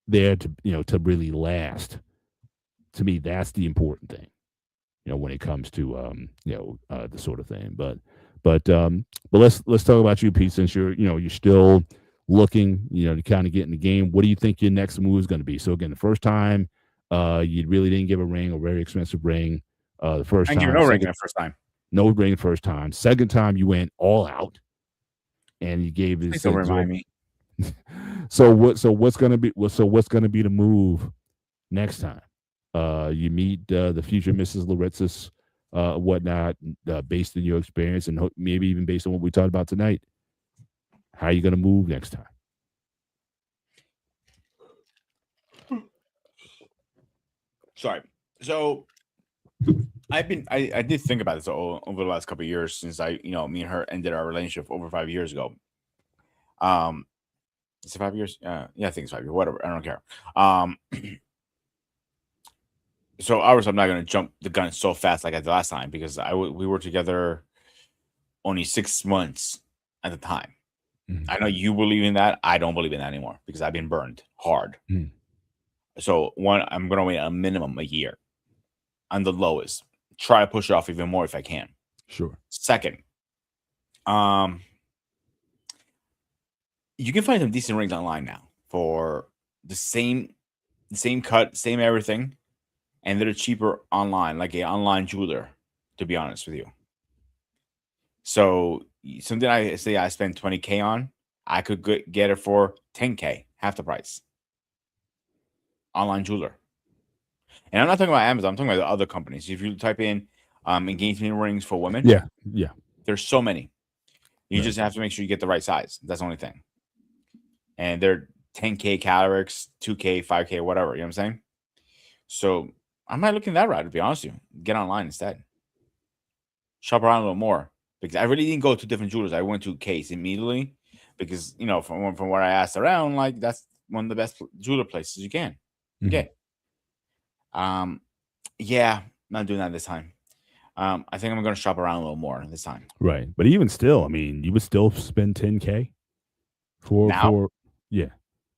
there to really last? To me, that's the important thing. When it comes to the sort of thing. But let's talk about you, Pete. Since you're still looking, to kind of get in the game. What do you think your next move is going to be? So again, the first time, you really didn't give a ring, a very expensive ring. The first time, no ring the first time. No ring the first time. Second time, you went all out, and you gave this. Don't remind me. So what's gonna be the move next time? You meet the future Mrs. Laritzis, whatnot, based on your experience and maybe even based on what we talked about tonight. How are you going to move next time? Sorry. So I did think about this over the last couple of years since me and her ended our relationship over 5 years ago. Is it 5 years? Yeah, I think it's 5 years. Whatever. I don't care. So I'm not going to jump the gun so fast like I did last time because we were together only 6 months at the time. Mm-hmm. I know you believe in that. I don't believe in that anymore because I've been burned hard. Mm-hmm. So I'm going to wait a minimum a year on the lowest. Try to push it off even more if I can. Sure. Second, you can find some decent rings online now for the same cut, same everything. And they're cheaper online, like an online jeweler, to be honest with you. So something I spend $20K on, I could get it for $10K, half the price. Online jeweler. And I'm not talking about Amazon. I'm talking about the other companies. If you type in engagement rings for women, yeah, there's so many. You just have to make sure you get the right size. That's the only thing. And they're 10K calories, 2K, 5K, whatever. You know what I'm saying? So I might look in that route, to be honest with you. Get online instead. Shop around a little more. Because I really didn't go to different jewelers. I went to Case immediately. Because, from what I asked around, like, that's one of the best jeweler places you can get. Yeah, not doing that this time. I think I'm going to shop around a little more this time. Right. But even still, I mean, you would still spend $10K for yeah.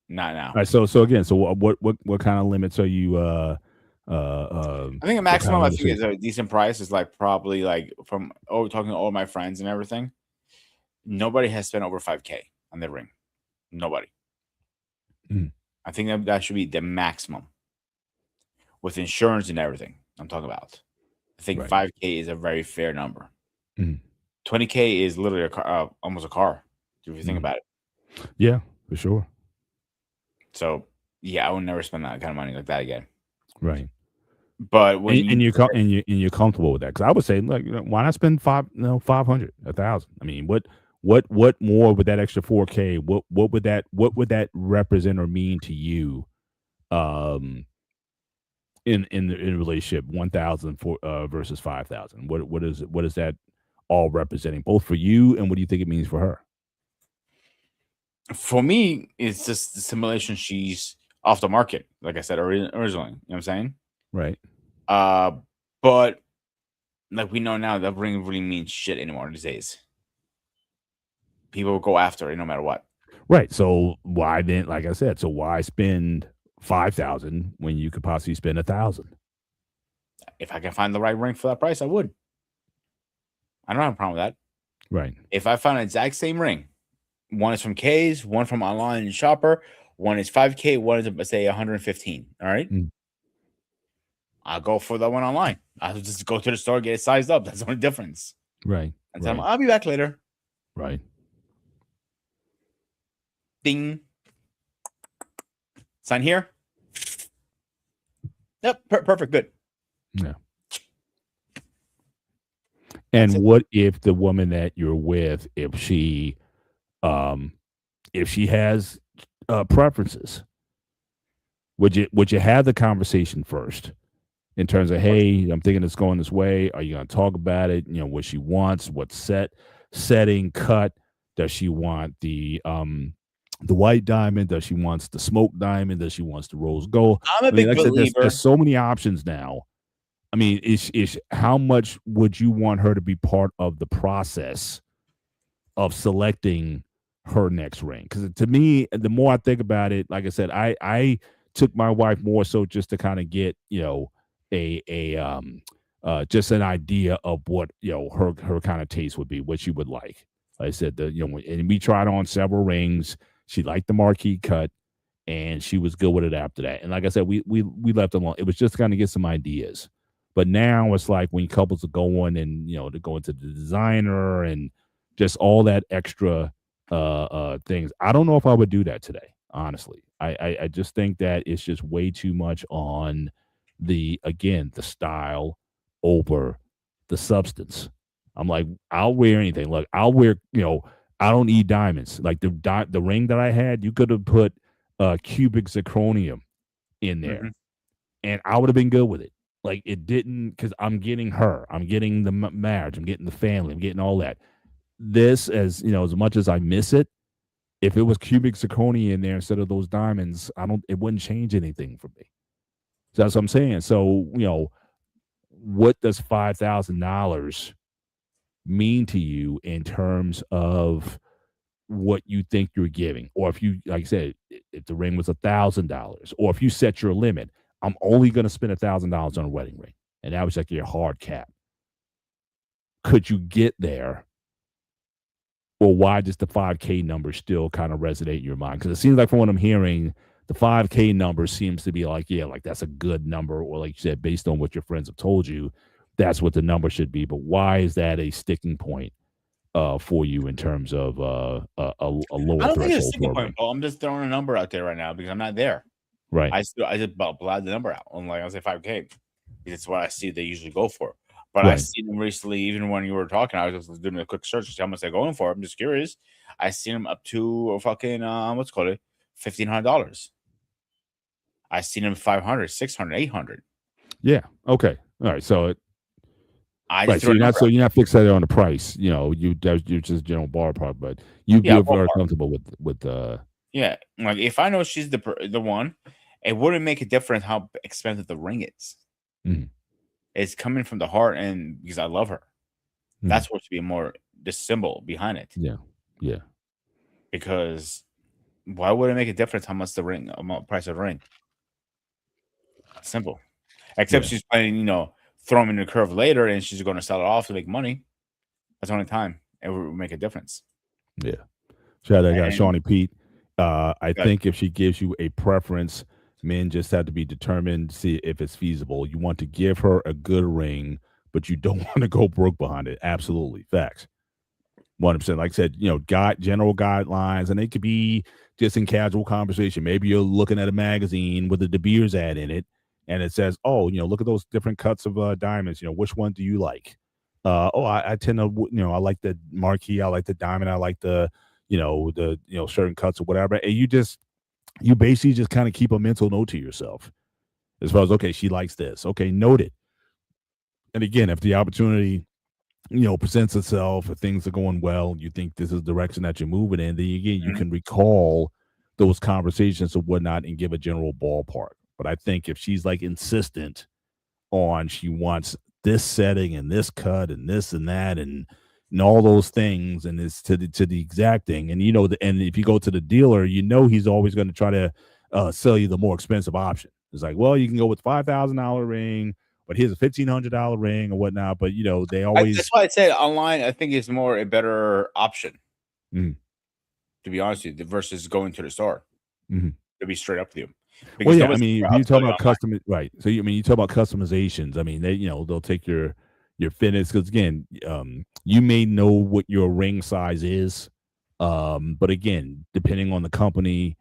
Not now. All right, so again, so what kind of limits are you I think a maximum I think is a decent price is like probably like from talking to all my friends and everything. Nobody has spent over 5K on their ring. Nobody. I think that should be the maximum with insurance and everything. I'm talking about. I think Right. 5K is a very fair number. Mhm. 20K is literally a car, almost a car, if you think Mhm. about it. Yeah, for sure. So yeah, I would never spend that kind of money like that again. Right. But when you And you're comfortable with that, because I would say, like, why not spend 500, 1,000? I mean, what more with that extra 4K? What would that represent or mean to you? Um, in a relationship, 1,000 for versus 5,000. What is that all representing, both for you, and what do you think it means for her? for me, it's just the simulation. She's off the market, like I said originally. You know what I'm saying? Right. Uh, but like we know now, that ring really means shit anymore these days. People will go after it no matter what. Right. So why then, like I said, so why spend 5,000 when you could possibly spend 1,000? If I can find the right ring for that price, I would. I don't have a problem with that. Right. If I found an exact same ring, one is from K's, one from online shopper, one is 5K, one is let's say 115. All right. Mm. I'll go for the one online. I'll just go to the store, get it sized up. That's the only difference. Right. And tell them, Right. I'll be back later. Right. Ding. Sign here. Yep. Perfect. Good. Yeah. That's And it. what if the woman that you're with, um, if she has preferences, would you have the conversation first in terms of, Of course. hey, I'm thinking it's going this way. Are you going to talk about it? You know, what she wants, what setting, cut. Does she want the white diamond? Does she wants the smoke diamond? Does she wants the rose gold? I'm a I mean, big like I said, there's believer. so many options now. I mean, is how much would you want her to be part of the process of selecting her next ring? Because to me, the more I think about it, like I said, I took my wife more so just to kind of get, a just an idea of what, her kind of taste would be, what she would like. Like I said, and we tried on several rings. She liked the marquee cut, and she was good with it after that. And like I said, we left it alone. It was just kind of get some ideas. But now it's like when couples are going and they're going to the designer and just all that extra things. I don't know if I would do that today, honestly. I just think that it's just way too much on the style over the substance. I'm like, I'll wear anything. Look, I'll wear, I don't need diamonds. Like the ring that I had, you could have put cubic zirconium in there, Mhm. and I would have been good with it. Like, it didn't, because I'm getting her, I'm getting the marriage, I'm getting the family, I'm getting all that. This, as much as I miss it, if it was cubic zirconia in there instead of those diamonds, it wouldn't change anything for me. So that's what I'm saying. So, what does $5,000 mean to you in terms of what you think you're giving? Or if you, like I said, if the ring was $1,000, or if you set your limit, I'm only going to spend $1,000 on a wedding ring, and that was like your hard cap. Could you get there, or why does the 5K number still kind of resonate in your mind? Because it seems like from what I'm hearing, the 5K number seems to be like, yeah, like that's a good number, or like you said, based on what your friends have told you, that's what the number should be. But why is that a sticking point for you in terms of a I lower don't think it's a threshold sticking for a point, ring? Paul. I'm just throwing a number out there right now because I'm not there. Right. I just blab the number out. I'm like, I'll say 5K. It's what I see they usually go for. But I Right. seen them recently, even when you were talking, I was just doing a quick search to see how much they're going for. I'm just curious. I seen them up to fucking what's it called it, $1,500. I seen them 500, 600, 800. Yeah. Okay. All right. I just Right. threw a number So out. you're not fixated on the price. You're just general ballpark, but Yeah, you're very ballpark. comfortable with Yeah, like if I know she's the one, it wouldn't make a difference how expensive the ring is. mhm, It's coming from the heart, and because I love her. mhm. That's what should be more the symbol behind it. Yeah. Yeah. Because why would it make a difference how much the price of the ring? Simple. Except Yeah. she's planning, throw them in the curve later, and she's going to sell it off to make money. That's the only time it would make a difference. Yeah. Shout out, I got And Shawnee Pete. I good. think if she gives you a preference, Men just have to be determined to see if it's feasible. You want to give her a good ring, but you don't want to go broke behind it. Absolutely. Facts. 100%. Like I said, general guidelines, and they could be just in casual conversation. Maybe you're looking at a magazine with a De Beers ad in it, and it says, "Oh, look at those different cuts of diamonds. Which one do you like?" I tend to, I like the marquee, I like the diamond, I like the certain cuts or whatever. And you basically just kind of keep a mental note to yourself as far as, okay, she likes this. Okay, noted. And again, if the opportunity presents itself, if things are going well, you think this is the direction that you're moving in, then again, you can recall those conversations or whatnot and give a general ballpark. But I think if she's like insistent on she wants this setting and this cut and this and that and all those things, and it's to the exact thing, and and if you go to the dealer, he's always going to try to sell you the more expensive option. It's like, well, you can go with $5,000 ring, but here's a $1,500 ring or whatnot. But they always. That's why I said online. I think is more a better option. Mhm. To be honest with you, versus going to the store. Mhm. To be straight up with you. Well, yeah, I mean, if you talk about custom, right? So you talk about customizations. I mean, they'll take your fitness, because again, you may know what your ring size is, but again, depending on the company,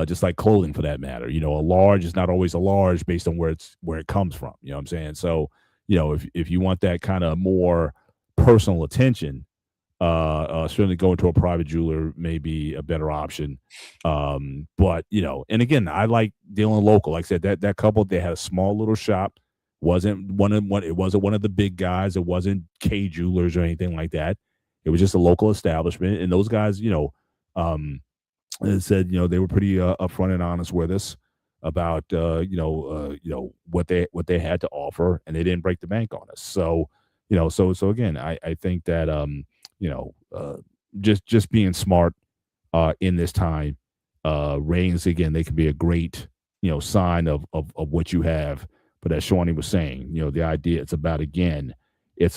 just like clothing for that matter, a large is not always a large based on where it comes from. You know what I'm saying? So if you want that kind of more personal attention, certainly going to a private jeweler may be a better option. But and again, I like dealing local. Like I said, that couple, they had a small little shop. It wasn't one of the big guys. It wasn't K Jewelers or anything like that. It was just a local establishment, and those guys, said they were pretty upfront and honest with us about what they had to offer, and they didn't break the bank on us. So so again, I think that just being smart in this time, rings, again, they can be a great sign of what you have. But as Shawnee was saying, the idea, it's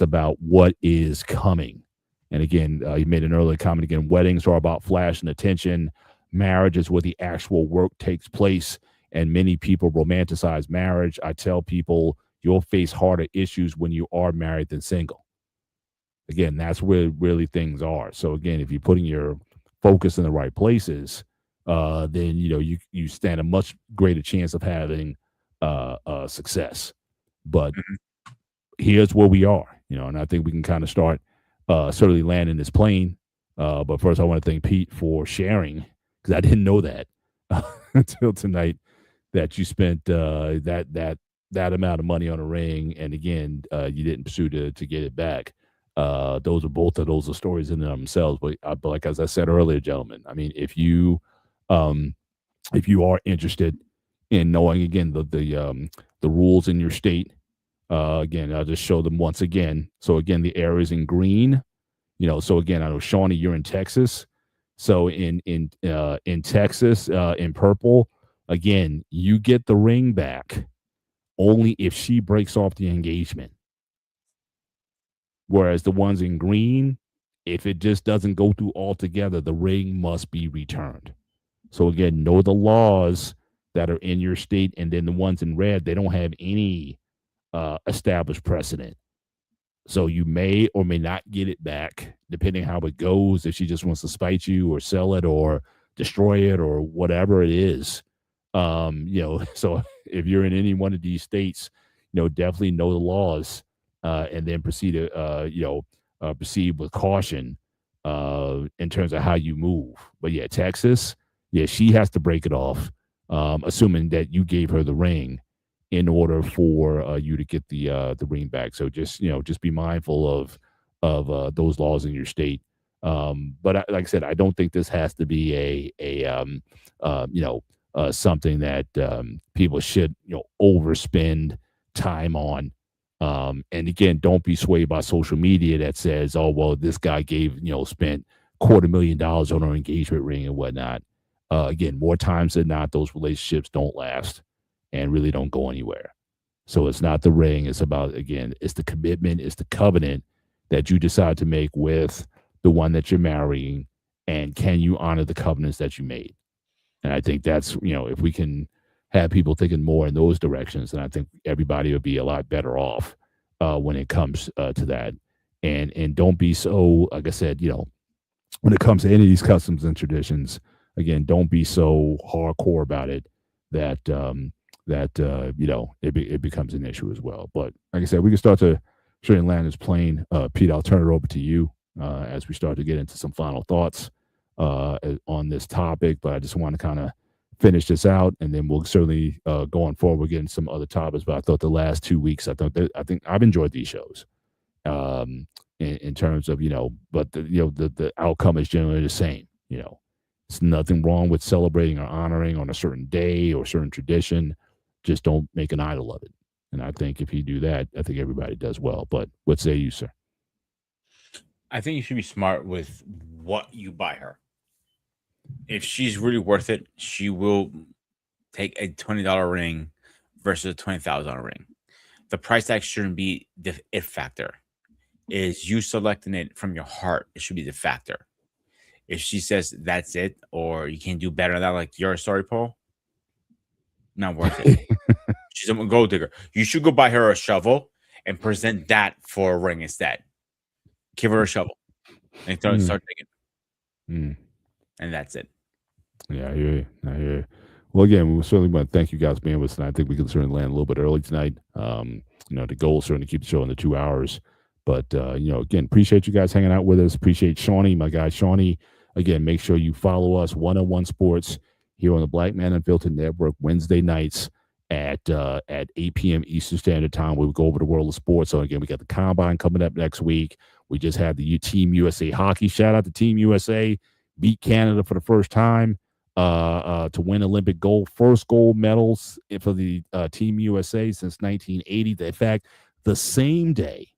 about what is coming. And again, you made an earlier comment, again, weddings are about flash and attention. Marriage is where the actual work takes place, and many people romanticize marriage. I tell people you'll face harder issues when you are married than single. Again, that's where really things are. So again, if you're putting your focus in the right places, then you stand a much greater chance of having success. But here's where we are, and I think we can kind of start certainly landing this plane. But first, I want to thank Pete for sharing, because I didn't know that until tonight, that you spent that amount of money on a ring, and again, you didn't pursue to get it back. Those are stories in themselves. But like as I said earlier, gentlemen, I mean, if you are interested in knowing again the rules in your state, again, I'll just show them once again. So again, the areas in green, so again, I know Shawnee, you're in Texas. So in Texas, in purple, again, you get the ring back only if she breaks off the engagement. Whereas the ones in green, if it just doesn't go through altogether, the ring must be returned. So again, know the laws that are in your state, and then the ones in red, they don't have any established precedent. So you may or may not get it back, depending how it goes. If she just wants to spite you or sell it or destroy it or whatever it is, So if you're in any one of these states, definitely know the laws, and then proceed to proceed with caution in terms of how you move. But yeah, Texas, yeah, she has to break it off, assuming that you gave her the ring in order for you to get the ring back. So just be mindful of those laws in your state. But like I said, I don't think this has to be something that people should overspend time on. And again, don't be swayed by social media that says, oh, well, this guy spent $250,000 on our engagement ring and whatnot. Again, more times than not, those relationships don't last and really don't go anywhere. So it's not the ring. It's about, again, it's the commitment, it's the covenant that you decide to make with the one that you're marrying. And can you honor the covenants that you made? And I think that's, if we can have people thinking more in those directions, and I think everybody would be a lot better off when it comes to that. And don't be so, like I said, when it comes to any of these customs and traditions, again, don't be so hardcore about it that it becomes an issue as well. But like I said, we can start to certainly land this plane. Pete, I'll turn it over to you as we start to get into some final thoughts on this topic. But I just want to kind of finish this out, and then we'll certainly going forward, we'll get into some other topics. But I thought the last 2 weeks, I think I've enjoyed these shows. In terms of but the outcome is generally the same. It's nothing wrong with celebrating or honoring on a certain day or certain tradition. Just don't make an idol of it. And I think if you do that, I think everybody does well. But what say you, sir? I think you should be smart with what you buy her. If she's really worth it, she will take a $20 ring versus a $20,000 ring. The price tag shouldn't be the it factor. Is you selecting it from your heart? It should be the factor. If she says that's it, or you can't do better than that, like you're sorry, Paul, not worth it. She's a gold digger. You should go buy her a shovel and present that for a ring instead. Give her a shovel and start digging. And that's it. Yeah, I hear you. Well, again, we certainly want to thank you guys for being with us tonight. I think we can certainly land a little bit early tonight. The goal is certainly to keep the show in the 2 hours. But, again, appreciate you guys hanging out with us. Appreciate Shawnee, my guy Shawnee. Again, make sure you follow us, 101 Sports, here on the Black Man Unfiltered Network, Wednesday nights at 8 p.m. Eastern Standard Time. We will go over the world of sports. So, again, we got the Combine coming up next week. We just had the Team USA hockey. Shout out to Team USA. Beat Canada for the first time to win Olympic gold. First gold medals for the Team USA since 1980. In fact, the same day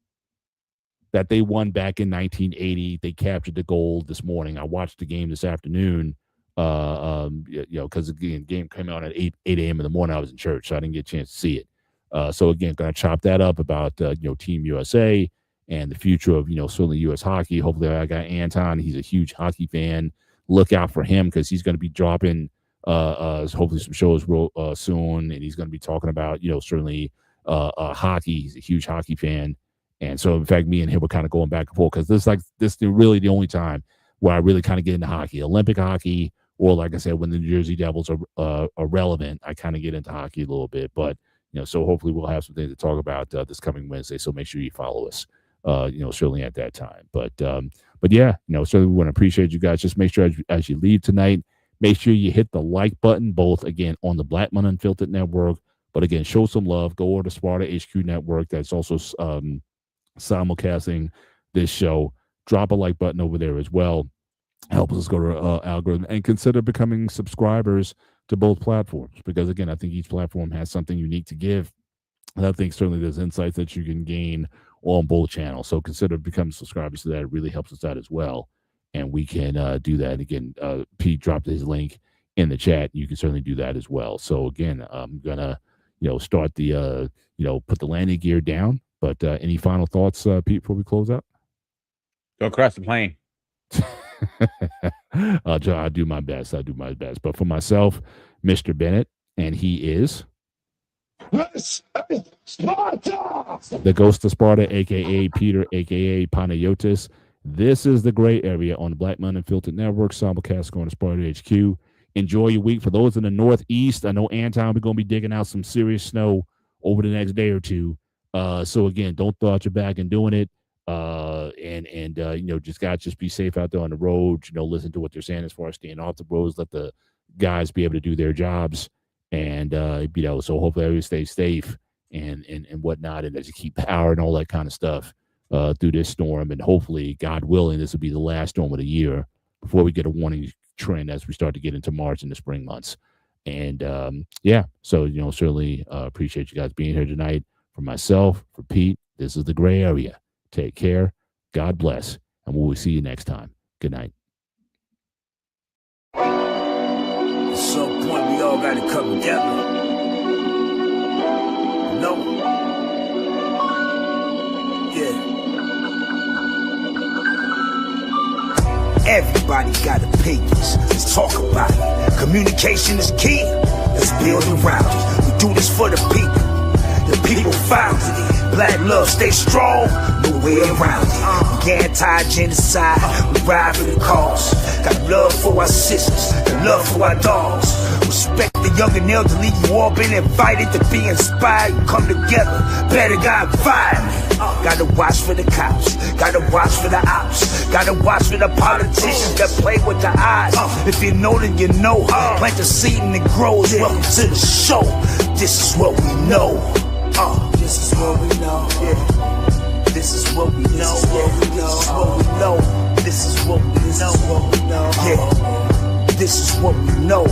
that they won back in 1980, they captured the gold this morning. I watched the game this afternoon, because the game came out at 8 a.m. in the morning. I was in church, so I didn't get a chance to see it. So again, going to chop that up about Team USA and the future of certainly U.S. hockey. Hopefully, I got Anton. He's a huge hockey fan. Look out for him because he's going to be dropping hopefully some shows real soon, and he's going to be talking about certainly hockey. He's a huge hockey fan. And so, in fact, me and him were kind of going back and forth because this is really the only time where I really kind of get into hockey, Olympic hockey, or like I said, when the New Jersey Devils are relevant, I kind of get into hockey a little bit. But so hopefully we'll have something to talk about this coming Wednesday. So make sure you follow us, certainly at that time. But yeah, certainly we want to appreciate you guys. Just make sure as you leave tonight, make sure you hit the like button, both again on the Black Man Unfiltered Network. But again, show some love. Go over to Sparta HQ Network. That's also simulcasting this show. Drop a like button over there as well. Help us go to algorithm, and consider becoming subscribers to both platforms, because again, I think each platform has something unique to give, and I think certainly there's insights that you can gain on both channels. So consider becoming subscribers to that. It really helps us out as well, and we can do that. Again, Pete dropped his link in the chat. You can certainly do that as well. So again, I'm gonna start the put the landing gear down. But any final thoughts, Pete, before we close out? Go across the plane. I'll do my best. But for myself, Mr. Bennett, and he is Sparta! the Ghost of Sparta, a.k.a. Peter, a.k.a. Panayotis. This is the gray area on the Black Man Unfiltered Network, simulcast going to Sparta HQ. Enjoy your week. For those in the Northeast, I know Anton, we're going to be digging out some serious snow over the next day or two. So again, don't throw out your back and doing it. Just be safe out there on the road. Listen to what they're saying as far as staying off the roads. Let the guys be able to do their jobs, and so hopefully everybody stays safe and whatnot, and as you keep power and all that kind of stuff through this storm. And hopefully, God willing, this will be the last storm of the year before we get a warning trend as we start to get into March and the spring months. And so certainly appreciate you guys being here tonight. For myself, for Pete, this is the gray area. Take care. God bless. And we will see you next time. Good night. At some point, we all got to come together. No. Yeah. Everybody got opinions. Let's talk about it. Communication is key. let's build around it. We do this for the people. The people found it. Black love, stay strong, no way around it. We anti-genocide, we ride for the cause. Got love for our sisters, and love for our dogs. Respect the young and elderly, you all been invited to be inspired. Come together, better got violent. Gotta watch for the cops, gotta watch for the ops, gotta watch for the politicians that play with the eyes. If you know, then you know. Plant the seed and it grows. Welcome to the show. This is what we know. This is what we know. This is what we know. This is what we know. This is what we know. This is what we know.